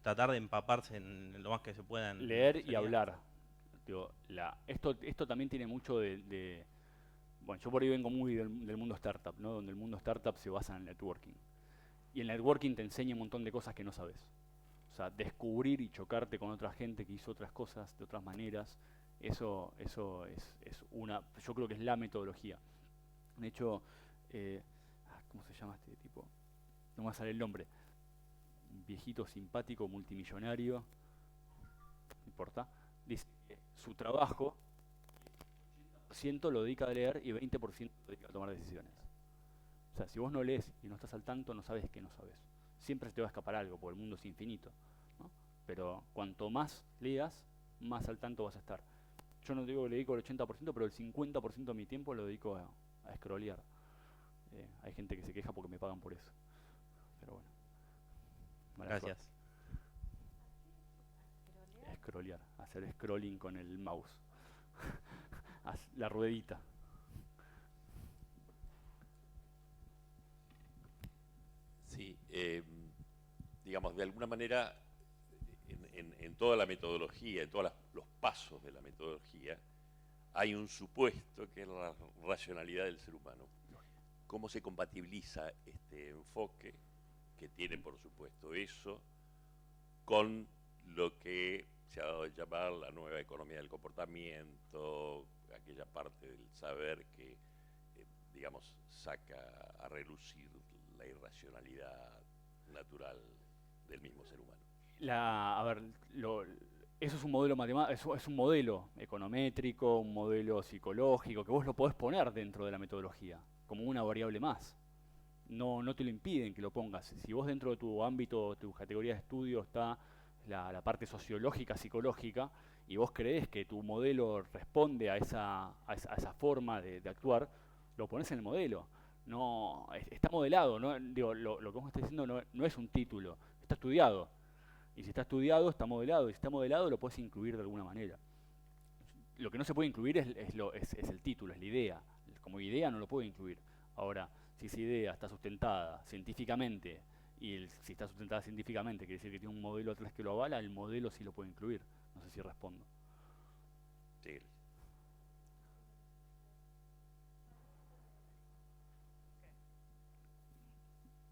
S2: Tratar de empaparse en lo más que se pueda.
S1: Leer y hablar. Digo, esto también tiene mucho de bueno, yo por ahí vengo muy del mundo startup, ¿no? Donde el mundo startup se basa en el networking. Y el networking te enseña un montón de cosas que no sabes. O sea, descubrir y chocarte con otra gente que hizo otras cosas de otras maneras, eso es yo creo que es la metodología. De hecho, ¿cómo se llama este tipo? No me va a salir el nombre. Un viejito simpático, multimillonario, no importa. Dice que su trabajo 80% lo dedica a leer y 20% lo dedica a tomar decisiones. O sea, si vos no lees y no estás al tanto, no sabes que no sabes. Siempre te va a escapar algo, porque el mundo es infinito, ¿no? Pero cuanto más leas, más al tanto vas a estar. Yo no digo que le dedico el 80%, pero el 50% de mi tiempo lo dedico a scrollear. Hay gente que se queja porque me pagan por eso. Pero bueno.
S2: Gracias.
S1: Scrollear, hacer scrolling con el mouse. La ruedita.
S3: Sí, digamos, de alguna manera, en toda la metodología, en todos los pasos de la metodología, hay un supuesto que es la racionalidad del ser humano. ¿Cómo se compatibiliza este enfoque, que tiene por supuesto eso, con lo que se ha dado a llamar la nueva economía del comportamiento, aquella parte del saber que, digamos, saca a relucir la irracionalidad natural del mismo ser humano?
S1: Eso es un modelo matemático, es un modelo econométrico, un modelo psicológico, que vos lo podés poner dentro de la metodología, como una variable más. No te lo impiden que lo pongas. Si vos dentro de tu ámbito, tu categoría de estudio está la parte sociológica, psicológica, y vos creés que tu modelo responde a esa forma de actuar, lo pones en el modelo. no está modelado, ¿no? Digo, lo que vos estás diciendo no es un título, está estudiado. Y si está estudiado, está modelado. Y si está modelado, lo puedes incluir de alguna manera. Lo que no se puede incluir es el título, es la idea. Como idea no lo puedo incluir. Ahora, si esa idea está sustentada científicamente, si está sustentada científicamente, quiere decir que tiene un modelo atrás que lo avala, el modelo sí lo puede incluir. No sé si respondo.
S3: Sí, gracias.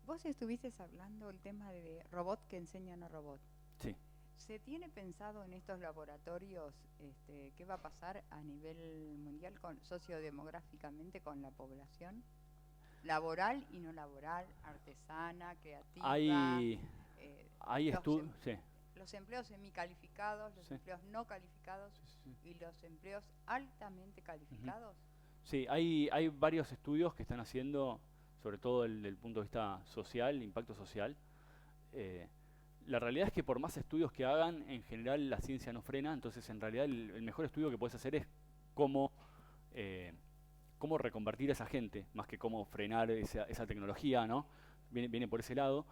S4: Vos estuviste hablando el tema de robot que enseñan a robot.
S1: Sí.
S4: ¿Se tiene pensado en estos laboratorios qué va a pasar a nivel mundial sociodemográficamente con la población? Laboral y no laboral, artesana, creativa.
S1: Hay estudios, sí.
S4: Los empleos semicalificados, los
S1: Sí.
S4: empleos no calificados
S1: Sí.
S4: y los empleos altamente calificados.
S1: Sí, hay varios estudios que están haciendo, sobre todo desde el punto de vista social, impacto social. La realidad es que por más estudios que hagan, en general la ciencia no frena, entonces en realidad el mejor estudio que puedes hacer es cómo reconvertir a esa gente, más que cómo frenar esa tecnología, ¿no? Viene por ese lado.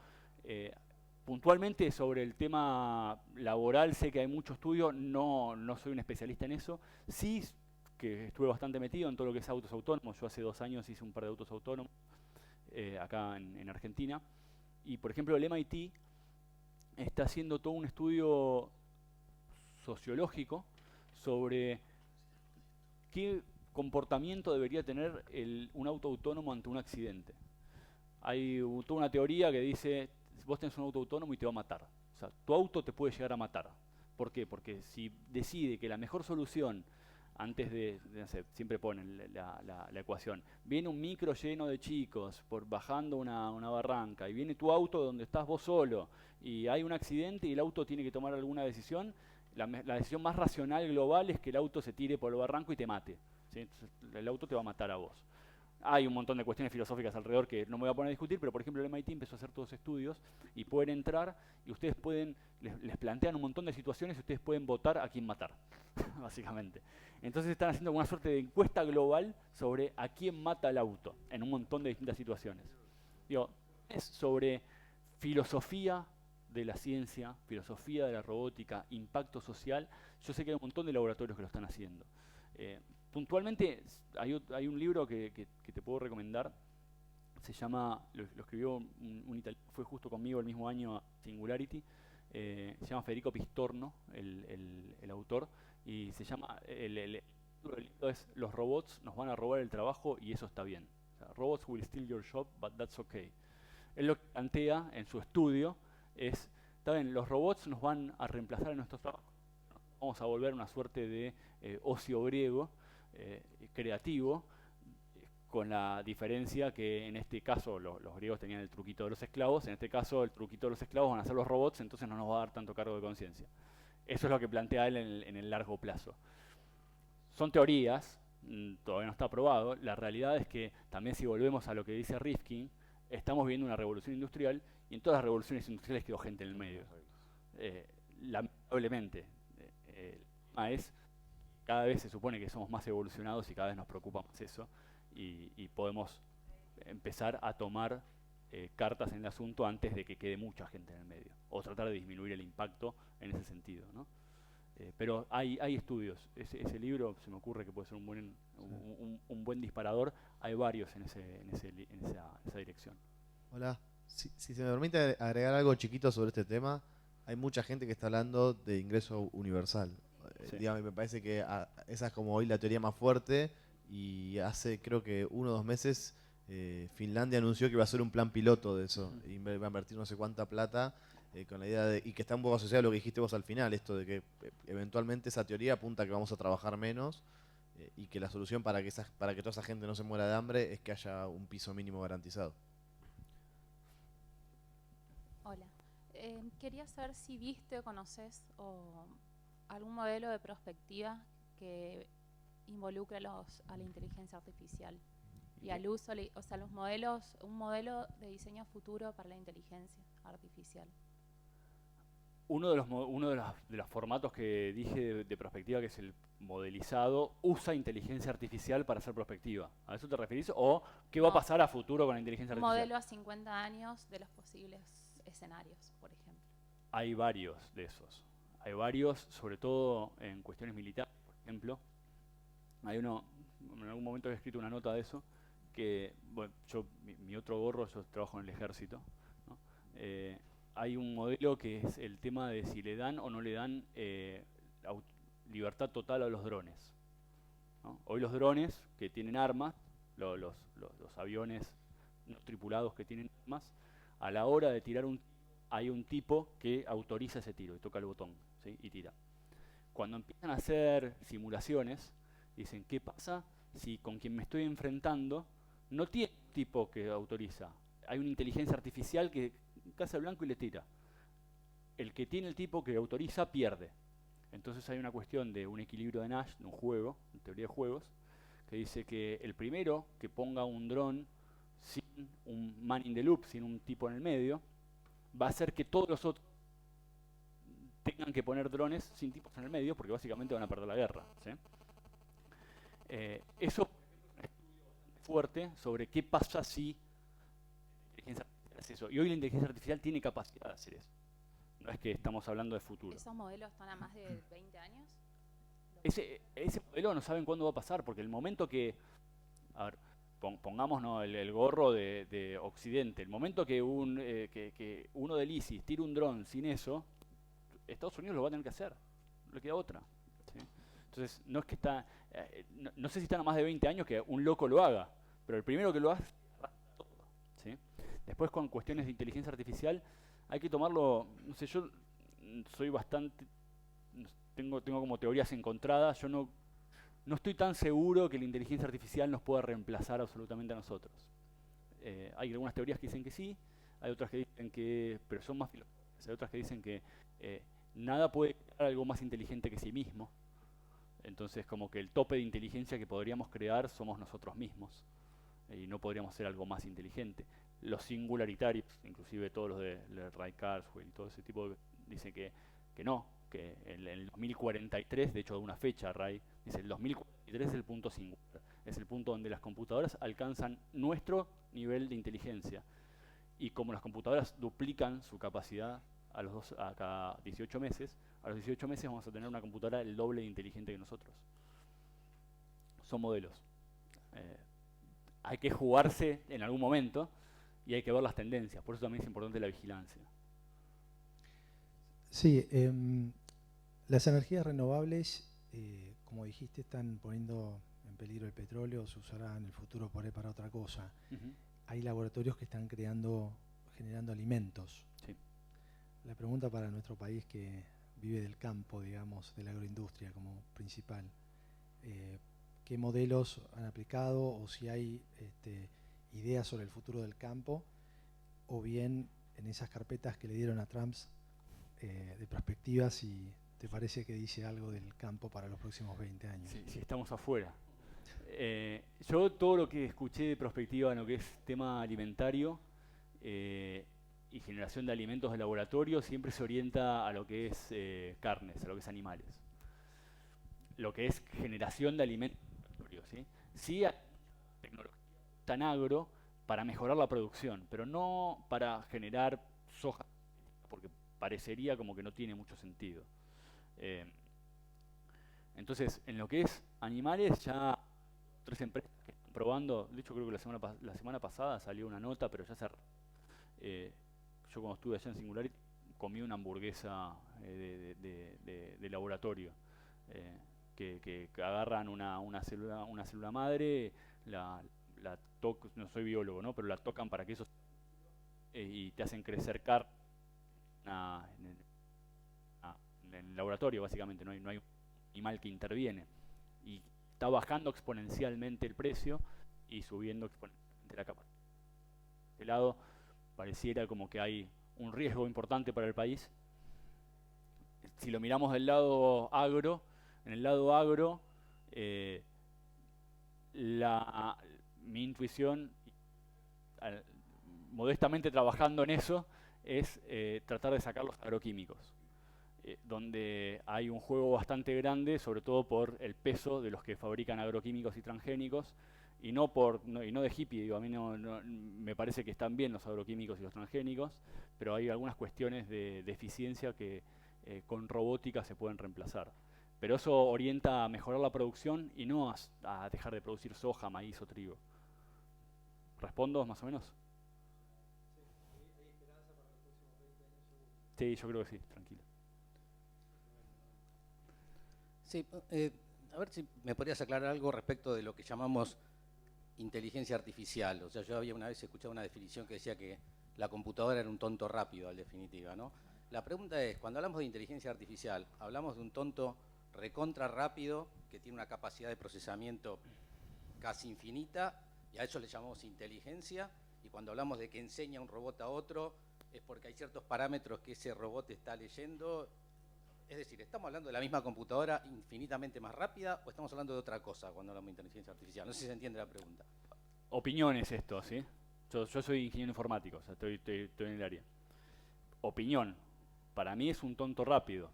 S1: Puntualmente sobre el tema laboral, sé que hay mucho estudio, no soy un especialista en eso. Sí que estuve bastante metido en todo lo que es autos autónomos. Yo hace 2 años hice un par de autos autónomos acá en Argentina. Y por ejemplo el MIT está haciendo todo un estudio sociológico sobre qué comportamiento debería tener un auto autónomo ante un accidente. Hay toda una teoría que dice, vos tenés un auto autónomo y te va a matar. O sea, tu auto te puede llegar a matar. ¿Por qué? Porque si decide que la mejor solución, antes no sé, siempre ponen la ecuación, viene un micro lleno de chicos bajando una barranca y viene tu auto donde estás vos solo y hay un accidente y el auto tiene que tomar alguna decisión, la decisión más racional global es que el auto se tire por el barranco y te mate, ¿sí? Entonces, el auto te va a matar a vos. Hay un montón de cuestiones filosóficas alrededor que no me voy a poner a discutir, pero por ejemplo el MIT empezó a hacer todos estudios y pueden entrar y ustedes les plantean un montón de situaciones y ustedes pueden votar a quién matar, básicamente. Entonces están haciendo una suerte de encuesta global sobre a quién mata el auto en un montón de distintas situaciones. Digo, es sobre filosofía de la ciencia, filosofía de la robótica, impacto social. Yo sé que hay un montón de laboratorios que lo están haciendo. Puntualmente hay un libro que te puedo recomendar, se llama, lo escribió un italiano, fue justo conmigo el mismo año, Singularity, se llama Federico Pistorno, el autor, y se llama, el libro es Los robots nos van a robar el trabajo y eso está bien. O sea, Robots will steal your job, but that's okay. Él lo que plantea en su estudio es, está bien, los robots nos van a reemplazar en nuestros trabajos, vamos a volver una suerte de ocio griego, creativo, con la diferencia que en este caso los griegos tenían el truquito de los esclavos, en este caso el truquito de los esclavos van a ser los robots, entonces no nos va a dar tanto cargo de conciencia. Eso es lo que plantea él en el largo plazo. Son teorías, todavía no está probado. La realidad es que también si volvemos a lo que dice Rifkin, estamos viendo una revolución industrial y en todas las revoluciones industriales quedó gente en el medio. Lamentablemente. El tema es cada vez se supone que somos más evolucionados y cada vez nos preocupa más eso y podemos empezar a tomar cartas en el asunto antes de que quede mucha gente en el medio o tratar de disminuir el impacto en ese sentido, ¿no? Pero hay estudios. Ese libro se me ocurre que puede ser un buen disparador. Hay varios en esa dirección.
S5: Hola, si se me permite agregar algo chiquito sobre este tema, hay mucha gente que está hablando de ingreso universal.
S1: Sí.
S5: Digamos, me parece que esa es como hoy la teoría más fuerte y hace creo que 1 o 2 meses Finlandia anunció que va a hacer un plan piloto de eso y va a invertir no sé cuánta plata con la idea y que está un poco asociado a lo que dijiste vos al final, esto de que eventualmente esa teoría apunta a que vamos a trabajar menos y que la solución para que toda esa gente no se muera de hambre es que haya un piso mínimo garantizado.
S6: Hola. Quería saber si viste o conoces algún modelo de prospectiva que involucre a la inteligencia artificial y al uso, o sea, un modelo de diseño futuro para la inteligencia artificial.
S1: Uno de los formatos que dije de prospectiva, que es el modelizado, usa inteligencia artificial para hacer prospectiva. ¿A eso te referís? ¿O qué va a
S6: No.
S1: pasar a futuro con la inteligencia
S6: Un
S1: artificial?
S6: modelo a 50 años de los posibles escenarios, por ejemplo.
S1: Hay varios de esos. Hay varios, sobre todo en cuestiones militares, por ejemplo. Hay uno, en algún momento he escrito una nota de eso, que, bueno, mi otro gorro, yo trabajo en el ejército, ¿no? Hay un modelo que es el tema de si le dan o no le dan libertad total a los drones, ¿no? Hoy los drones que tienen armas, los aviones no tripulados que tienen armas, a la hora de tirar hay un tipo que autoriza ese tiro y toca el botón, ¿sí? Y tira. Cuando empiezan a hacer simulaciones, dicen, ¿qué pasa si con quien me estoy enfrentando no tiene un tipo que autoriza? Hay una inteligencia artificial que caza el blanco y le tira. El que tiene el tipo que autoriza pierde. Entonces hay una cuestión de un equilibrio de Nash, de un juego, en teoría de juegos, que dice que el primero que ponga un dron sin un man in the loop, sin un tipo en el medio, va a hacer que todos los otros tengan que poner drones sin tipos en el medio, porque básicamente van a perder la guerra, ¿sí? Eso es fuerte sobre qué pasa si la inteligencia artificial hace eso. Y hoy la inteligencia artificial tiene capacidad de hacer eso. No es que estamos hablando de futuro.
S6: ¿Esos modelos están a más de 20 años?
S1: Ese modelo no saben cuándo va a pasar, porque el momento que, a ver, pongamos el gorro de Occidente, el momento que uno del ISIS tire un dron sin eso, Estados Unidos lo va a tener que hacer, no le queda otra, ¿sí? Entonces, no es que está, no sé si están a más de 20 años que un loco lo haga, pero el primero que lo hace, ¿sí? Después, con cuestiones de inteligencia artificial, hay que tomarlo, no sé, yo soy bastante, tengo como teorías encontradas, yo no estoy tan seguro que la inteligencia artificial nos pueda reemplazar absolutamente a nosotros. Hay algunas teorías que dicen que sí, hay otras que dicen que, pero son más filosóficas, hay otras que dicen que nada puede crear algo más inteligente que sí mismo. Entonces, como que el tope de inteligencia que podríamos crear somos nosotros mismos, y no podríamos ser algo más inteligente. Los singularitarios, inclusive todos los de Ray Kurzweil y todo ese tipo, dicen que no, que en el 2043, de hecho de una fecha, Ray dice, el 2043 es el punto singular, es el punto donde las computadoras alcanzan nuestro nivel de inteligencia. Y como las computadoras duplican su capacidad a cada 18 meses, a los 18 meses vamos a tener una computadora el doble de inteligente que nosotros. Son modelos. Hay que jugarse en algún momento y hay que ver las tendencias, por eso también es importante la vigilancia.
S7: Sí, las energías renovables, como dijiste, están poniendo en peligro el petróleo, se usará en el futuro por ahí para otra cosa. Hay laboratorios que están generando alimentos.
S1: Sí.
S7: La pregunta para nuestro país que vive del campo, digamos, de la agroindustria como principal, ¿qué modelos han aplicado o si hay ideas sobre el futuro del campo, o bien en esas carpetas que le dieron a Trump de perspectivas, si te parece que dice algo del campo para los próximos 20 años?
S1: Sí, estamos afuera. Yo todo lo que escuché de perspectiva en lo que es tema alimentario y generación de alimentos de laboratorio siempre se orienta a lo que es carnes, a lo que es animales. Lo que es generación de alimentos, ¿sí? Sí hay tecnología tan agro para mejorar la producción, pero no para generar soja, porque parecería como que no tiene mucho sentido. Entonces, en lo que es animales, ya 3 empresas que están probando, de hecho creo que la semana pasada salió una nota, pero ya yo cuando estuve allá en Singularity comí una hamburguesa de laboratorio, que agarran una célula madre, no soy biólogo, ¿no? Pero la tocan para que eso y te hacen crecer carne en el laboratorio, básicamente, no hay un animal que interviene. Y está bajando exponencialmente el precio y subiendo exponencialmente la capacidad. De este lado, pareciera como que hay un riesgo importante para el país. Si lo miramos del lado agro, en el lado agro, mi intuición, modestamente trabajando en eso, es tratar de sacar los agroquímicos. donde hay un juego bastante grande, sobre todo por el peso de los que fabrican agroquímicos y transgénicos, y no de hippie, digo, a mí me parece que están bien los agroquímicos y los transgénicos, pero hay algunas cuestiones de eficiencia que con robótica se pueden reemplazar. Pero eso orienta a mejorar la producción y no a dejar de producir soja, maíz o trigo. ¿Respondo más o menos? Sí, yo creo que sí, tranquilo.
S8: Sí, a ver si me podrías aclarar algo respecto de lo que llamamos inteligencia artificial. O sea, yo había una vez escuchado una definición que decía que la computadora era un tonto rápido, en definitiva, ¿no? La pregunta es, cuando hablamos de inteligencia artificial, ¿hablamos de un tonto recontra rápido que tiene una capacidad de procesamiento casi infinita y a eso le llamamos inteligencia? Y cuando hablamos de que enseña un robot a otro, es porque hay ciertos parámetros que ese robot está leyendo. Es decir, ¿estamos hablando de la misma computadora infinitamente más rápida o estamos hablando de otra cosa cuando hablamos de inteligencia artificial? No sé si se entiende la pregunta.
S1: Opiniones esto, ¿sí? Yo soy ingeniero informático, o sea, estoy en el área. Opinión. Para mí es un tonto rápido.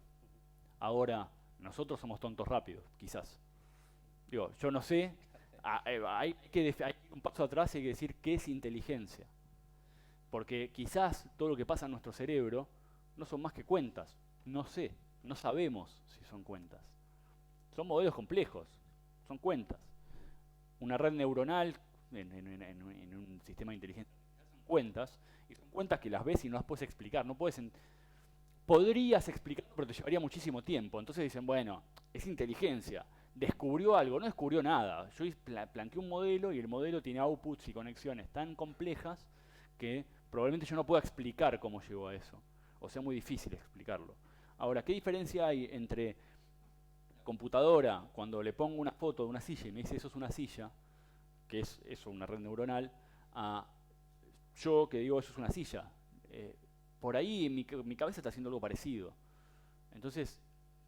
S1: Ahora, nosotros somos tontos rápidos, quizás. Digo, yo no sé, hay un paso atrás y hay que decir qué es inteligencia. Porque quizás todo lo que pasa en nuestro cerebro no son más que cuentas. No sé, no sabemos si son cuentas. Son modelos complejos, son cuentas. Una red neuronal en un sistema de inteligencia son cuentas, y son cuentas que las ves y no las puedes explicar. No puedes podrías explicar, pero te llevaría muchísimo tiempo. Entonces dicen, bueno, es inteligencia. Descubrió algo, no descubrió nada. Yo planteé un modelo y el modelo tiene outputs y conexiones tan complejas que probablemente yo no pueda explicar cómo llegó a eso. O sea, muy difícil explicarlo. Ahora, ¿qué diferencia hay entre la computadora, cuando le pongo una foto de una silla y me dice eso es una silla, que es eso, una red neuronal, a yo que digo eso es una silla? Por ahí mi cabeza está haciendo algo parecido. Entonces,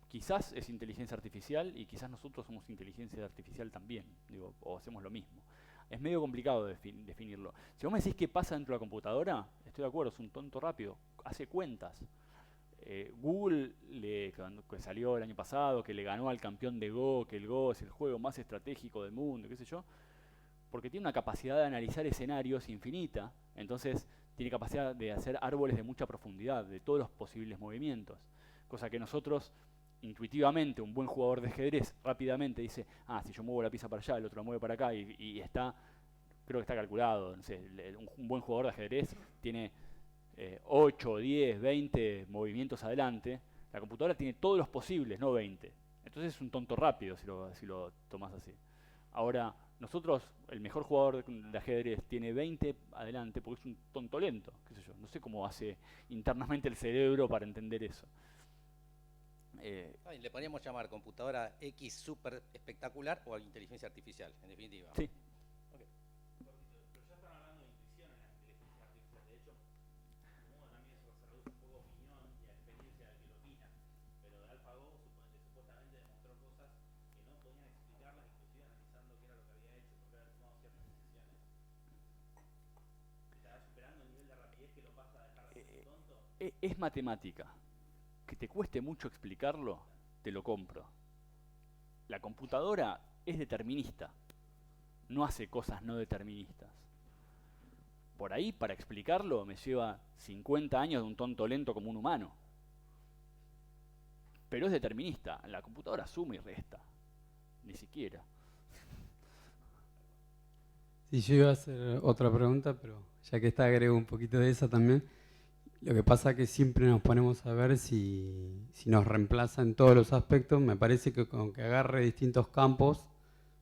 S1: quizás es inteligencia artificial y quizás nosotros somos inteligencia artificial también, digo, o hacemos lo mismo. Es medio complicado definirlo. Si vos me decís qué pasa dentro de la computadora, estoy de acuerdo, es un tonto rápido, hace cuentas. Google, que salió el año pasado, que le ganó al campeón de Go, que el Go es el juego más estratégico del mundo, qué sé yo, porque tiene una capacidad de analizar escenarios infinita, entonces tiene capacidad de hacer árboles de mucha profundidad, de todos los posibles movimientos, cosa que nosotros, intuitivamente, un buen jugador de ajedrez rápidamente dice, si yo muevo la pieza para allá, el otro la mueve para acá, y está, creo que está calculado, no sé, un buen jugador de ajedrez tiene 8, 10, 20 movimientos adelante. La computadora tiene todos los posibles, no 20. Entonces es un tonto rápido si lo tomás así. Ahora, nosotros, el mejor jugador de ajedrez tiene 20 adelante porque es un tonto lento, qué sé yo. No sé cómo hace internamente el cerebro para entender eso.
S8: Le podríamos llamar computadora X super espectacular o inteligencia artificial, en definitiva.
S1: Sí.
S8: Okay.
S2: Pero ya están hablando de intuición en la inteligencia artificial. De hecho, también eso se reduce un poco a opinión y a experiencia del que lo opina. Pero de AlphaGo supuestamente demostró cosas que no podían explicarlas, inclusive analizando qué era lo que había hecho, porque había tomado ciertas decisiones. ¿Estaba superando el nivel de rapidez que lo pasa a dejar de ser tonto?
S1: Es matemática. Que te cueste mucho explicarlo, te lo compro. La computadora es determinista, no hace cosas no deterministas. Por ahí, para explicarlo, me lleva 50 años de un tonto lento como un humano. Pero es determinista. La computadora suma y resta. Ni siquiera.
S9: Sí, yo iba a hacer otra pregunta, pero ya que está, agrego un poquito de esa también. Lo que pasa es que siempre nos ponemos a ver si nos reemplaza en todos los aspectos. Me parece que con que agarre distintos campos,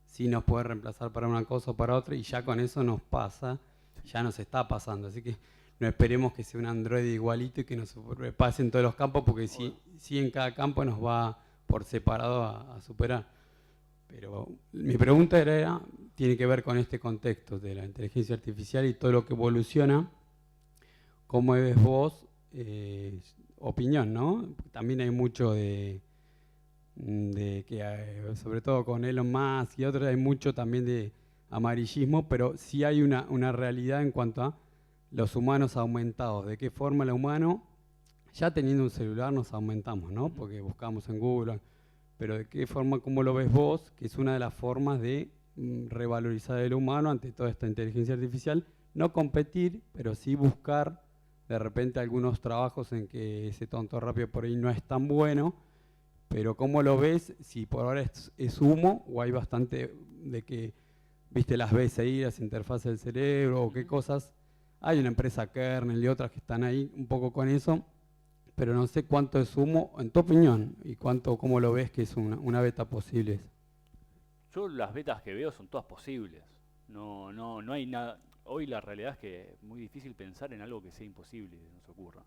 S9: sí nos puede reemplazar para una cosa o para otra, y ya con eso nos pasa, ya nos está pasando. Así que no esperemos que sea un Android igualito y que nos pase en todos los campos, porque sí en cada campo nos va por separado a superar. Pero mi pregunta tiene que ver con este contexto de la inteligencia artificial y todo lo que evoluciona. ¿Cómo ves vos? Opinión, ¿no? También hay mucho de que, sobre todo con Elon Musk y otros, hay mucho también de amarillismo, pero sí hay una realidad en cuanto a los humanos aumentados. ¿De qué forma el humano ya teniendo un celular nos aumentamos, ¿no? Porque buscamos en Google, pero ¿de qué forma, cómo lo ves vos? Que es una de las formas de revalorizar el humano ante toda esta inteligencia artificial, no competir, pero sí buscar de repente algunos trabajos en que ese tonto rápido por ahí no es tan bueno, pero ¿cómo lo ves? Si por ahora es humo o hay bastante de que, viste, las BCI, las interfaces del cerebro o qué cosas. Hay una empresa Kernel y otras que están ahí un poco con eso, pero no sé cuánto es humo, en tu opinión, y cómo lo ves que es una beta posible.
S1: Yo las betas que veo son todas posibles. No hay nada. Hoy la realidad es que es muy difícil pensar en algo que sea imposible, que nos ocurra.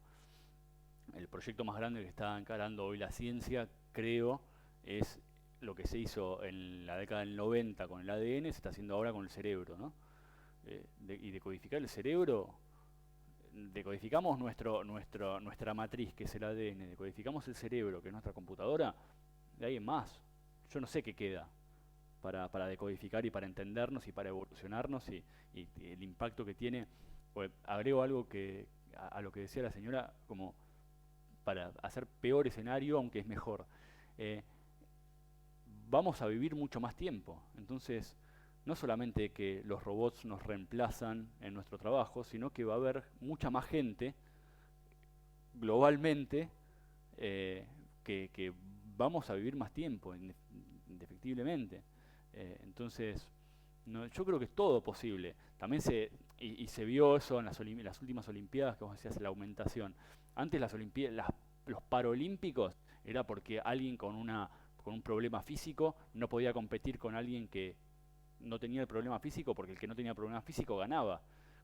S1: El proyecto más grande que está encarando hoy la ciencia, creo, es lo que se hizo en la década del 90 con el ADN, se está haciendo ahora con el cerebro, ¿no? Y decodificar el cerebro, decodificamos nuestra matriz, que es el ADN, decodificamos el cerebro, que es nuestra computadora, de ahí en más. Yo no sé qué queda para decodificar y para entendernos y para evolucionarnos y el impacto que tiene. Pues agrego algo a lo que decía la señora, como para hacer peor escenario, aunque es mejor. Vamos a vivir mucho más tiempo, entonces no solamente que los robots nos reemplazan en nuestro trabajo, sino que va a haber mucha más gente globalmente que vamos a vivir más tiempo, indefectiblemente. Entonces, yo creo que es todo posible. También se vio eso en las últimas Olimpiadas, que vos decías, la aumentación. Antes los Paralímpicos era porque alguien con un problema físico no podía competir con alguien que no tenía el problema físico, porque el que no tenía problema físico ganaba.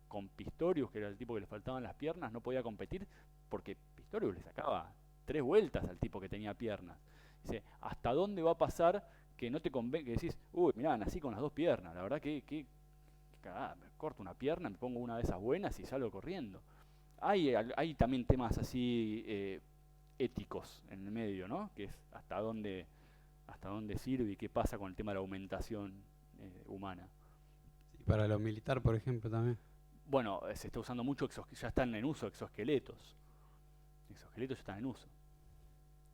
S1: Con Pistorius, que era el tipo que le faltaban las piernas, no podía competir porque Pistorius le sacaba 3 vueltas al tipo que tenía piernas. Dice, ¿hasta dónde va a pasar que no te convenga, que decís, uy, mirá, nací con las 2 piernas, la verdad que cagada, me corto una pierna, me pongo una de esas buenas y salgo corriendo? Hay también temas así éticos en el medio, ¿no? Que es hasta dónde sirve y qué pasa con el tema de la aumentación humana.
S9: Y para lo militar, por ejemplo, también.
S1: Bueno, se está usando mucho, ya están en uso exoesqueletos. Exoesqueletos ya están en uso.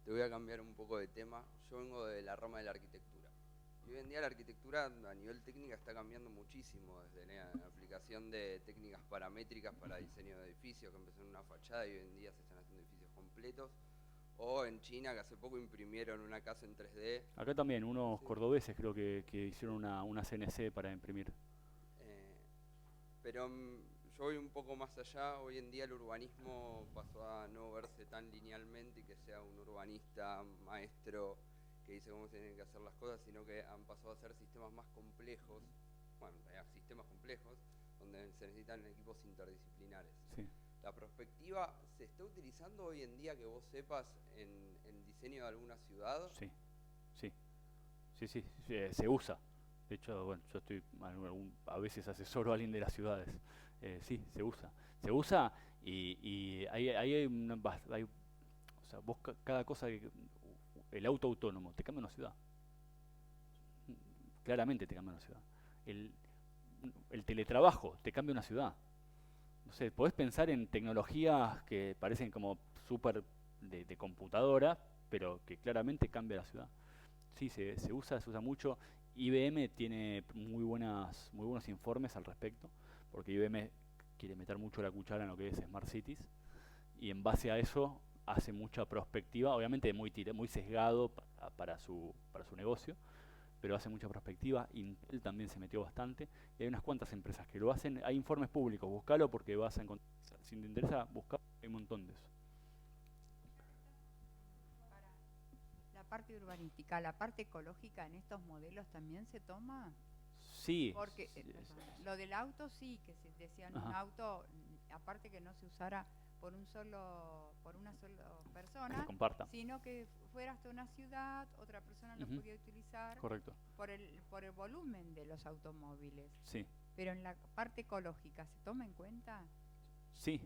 S10: Te voy a cambiar un poco de tema. Yo vengo de la rama de la arquitectura. Y hoy en día la arquitectura a nivel técnica está cambiando muchísimo, desde la aplicación de técnicas paramétricas para diseño de edificios, que empezaron en una fachada y hoy en día se están haciendo edificios completos. O en China, que hace poco imprimieron una casa en 3D.
S1: Acá también, unos cordobeses creo que hicieron una CNC para imprimir.
S10: Pero yo voy un poco más allá. Hoy en día el urbanismo pasó a no verse tan linealmente y que sea un urbanista maestro que dice cómo se tienen que hacer las cosas, sino que han pasado a ser sistemas más complejos, sistemas complejos, donde se necesitan equipos interdisciplinares.
S1: Sí.
S10: ¿La perspectiva se está utilizando hoy en día, que vos sepas, en diseño de alguna ciudad?
S1: Sí, se usa. De hecho, bueno, yo estoy a veces asesoro a alguien de las ciudades. Sí, se usa. Se usa y hay o sea, vos cada cosa, el auto autónomo te cambia una ciudad. Claramente te cambia una ciudad. El teletrabajo te cambia una ciudad. No sé, podés pensar en tecnologías que parecen como súper de computadora, pero que claramente cambia la ciudad. Sí, se usa mucho. IBM tiene muy buenos informes al respecto, porque IBM quiere meter mucho la cuchara en lo que es Smart Cities, y en base a eso hace mucha prospectiva, obviamente muy sesgado para su negocio, pero hace mucha prospectiva. Intel también se metió bastante, y hay unas cuantas empresas que lo hacen. Hay informes públicos, buscalo porque vas a encontrar, si te interesa, buscar, hay un montón de eso.
S4: La parte urbanística, la parte ecológica en estos modelos también se toma.
S1: Sí.
S4: Porque lo del auto sí, que se decían un auto, aparte que no se usara por una sola persona, sino que fuera hasta una ciudad, otra persona lo podía utilizar.
S1: Correcto.
S4: Por el volumen de los automóviles.
S1: Sí.
S4: Pero en la parte ecológica, ¿se toma en cuenta?
S1: Sí.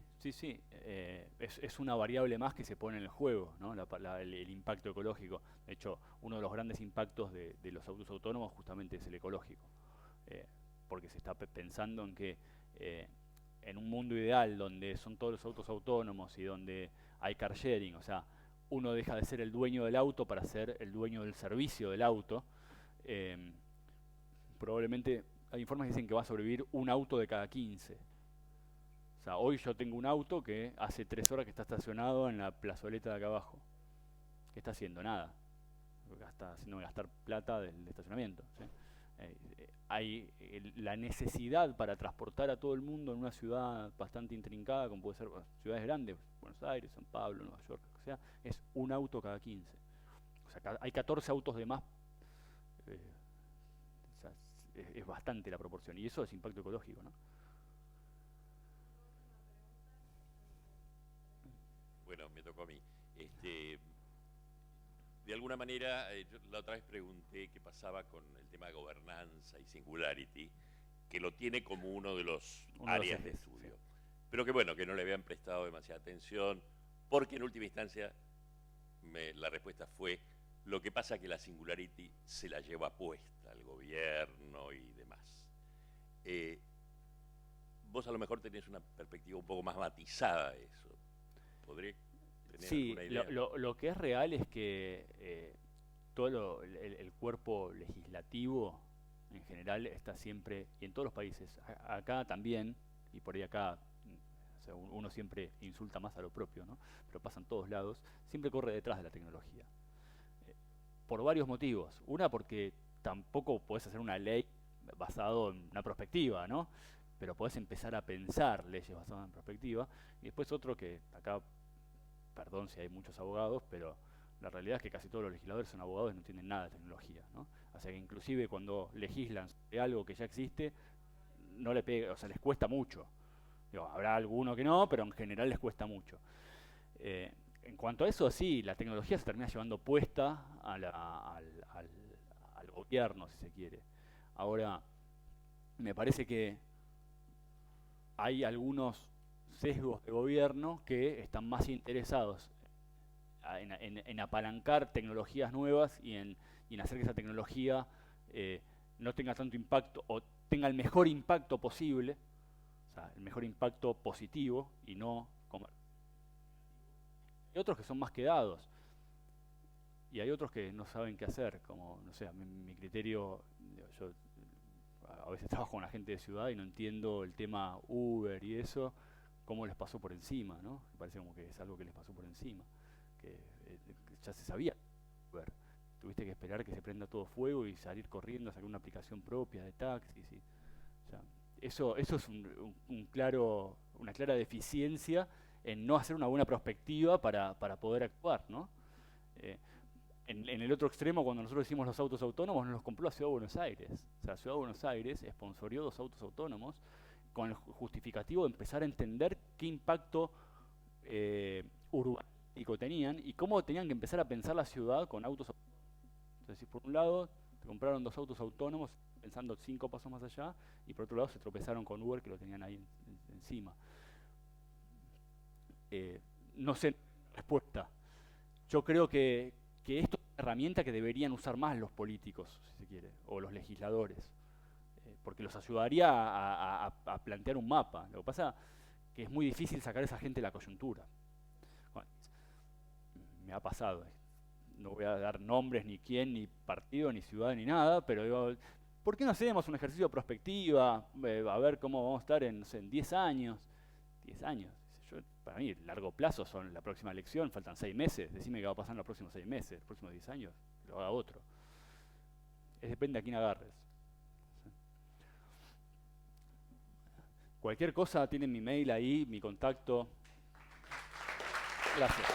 S1: Es una variable más que se pone en el juego, ¿no? El impacto ecológico. De hecho, uno de los grandes impactos de los autos autónomos justamente es el ecológico. Porque se está pensando en que en un mundo ideal donde son todos los autos autónomos y donde hay car sharing, o sea, uno deja de ser el dueño del auto para ser el dueño del servicio del auto. Probablemente hay informes que dicen que va a sobrevivir un auto de cada 15. O sea, hoy yo tengo un auto que hace 3 horas que está estacionado en la plazoleta de acá abajo. ¿Qué está haciendo? Nada. Está haciéndome gastar plata del estacionamiento, ¿sí? Hay la necesidad para transportar a todo el mundo en una ciudad bastante intrincada, como puede ser ciudades grandes, Buenos Aires, San Pablo, Nueva York, o sea, es un auto cada 15. O sea, hay 14 autos de más. O sea, es bastante la proporción, y eso es impacto ecológico, ¿no?
S3: Bueno, me tocó a mí. De alguna manera, yo la otra vez pregunté qué pasaba con el tema de gobernanza y Singularity, que lo tiene como uno de los áreas de estudio. Sí. Pero que bueno, que no le habían prestado demasiada atención, porque en última instancia la respuesta fue, lo que pasa que la Singularity se la lleva puesta el gobierno y demás. Vos a lo mejor tenés una perspectiva un poco más matizada de eso. ¿Podré tener alguna idea?
S1: Lo que es real es que todo el cuerpo legislativo en general está siempre, y en todos los países, acá también, y por ahí acá, o sea, uno siempre insulta más a lo propio, ¿no? Pero pasa en todos lados, siempre corre detrás de la tecnología. Por varios motivos. Una, porque tampoco podés hacer una ley basado en una perspectiva, ¿no? Pero podés empezar a pensar leyes basadas en perspectiva. Y después otro que acá, perdón si hay muchos abogados, pero la realidad es que casi todos los legisladores son abogados y no entienden nada de tecnología, ¿no? O sea que inclusive cuando legislan sobre algo que ya existe, no le pega, o sea, les cuesta mucho. Digo, habrá alguno que no, pero en general les cuesta mucho. En cuanto a eso, sí, la tecnología se termina llevando puesta al gobierno, si se quiere. Ahora, me parece que hay algunos sesgos de gobierno que están más interesados en apalancar tecnologías nuevas y en hacer que esa tecnología no tenga tanto impacto o tenga el mejor impacto posible, o sea, el mejor impacto positivo y no comercial. Hay otros que son más quedados y hay otros que no saben qué hacer, como, no sé, mi criterio, yo a veces trabajo con la gente de ciudad y no entiendo el tema Uber y eso, cómo les pasó por encima, ¿no? Me parece como que es algo que les pasó por encima, que ya se sabía Uber. Tuviste que esperar que se prenda todo fuego y salir corriendo a sacar una aplicación propia de taxis. O sea, eso es una clara deficiencia en no hacer una buena prospectiva para poder actuar, ¿no? En el otro extremo, cuando nosotros hicimos los autos autónomos, nos los compró la Ciudad de Buenos Aires. O sea, la Ciudad de Buenos Aires sponsorió 2 autos autónomos con el justificativo de empezar a entender qué impacto urbanístico tenían y cómo tenían que empezar a pensar la ciudad con autos autónomos. Entonces, por un lado, te compraron 2 autos autónomos pensando 5 pasos más allá, y por otro lado se tropezaron con Uber, que lo tenían ahí encima. No sé respuesta. Yo creo que esto es una herramienta que deberían usar más los políticos, si se quiere, o los legisladores, porque los ayudaría a plantear un mapa. Lo que pasa es que es muy difícil sacar a esa gente de la coyuntura. Bueno, me ha pasado. No voy a dar nombres, ni quién, ni partido, ni ciudad, ni nada, pero digo, ¿por qué no hacemos un ejercicio de prospectiva? A ver cómo vamos a estar en 10 años. 10 años. Para mí, largo plazo son la próxima elección, faltan 6 meses. Decime qué va a pasar en los próximos 6 meses, los próximos 10 años, que lo haga otro. Depende a quién agarres. Cualquier cosa, tienen mi mail ahí, mi contacto. Gracias.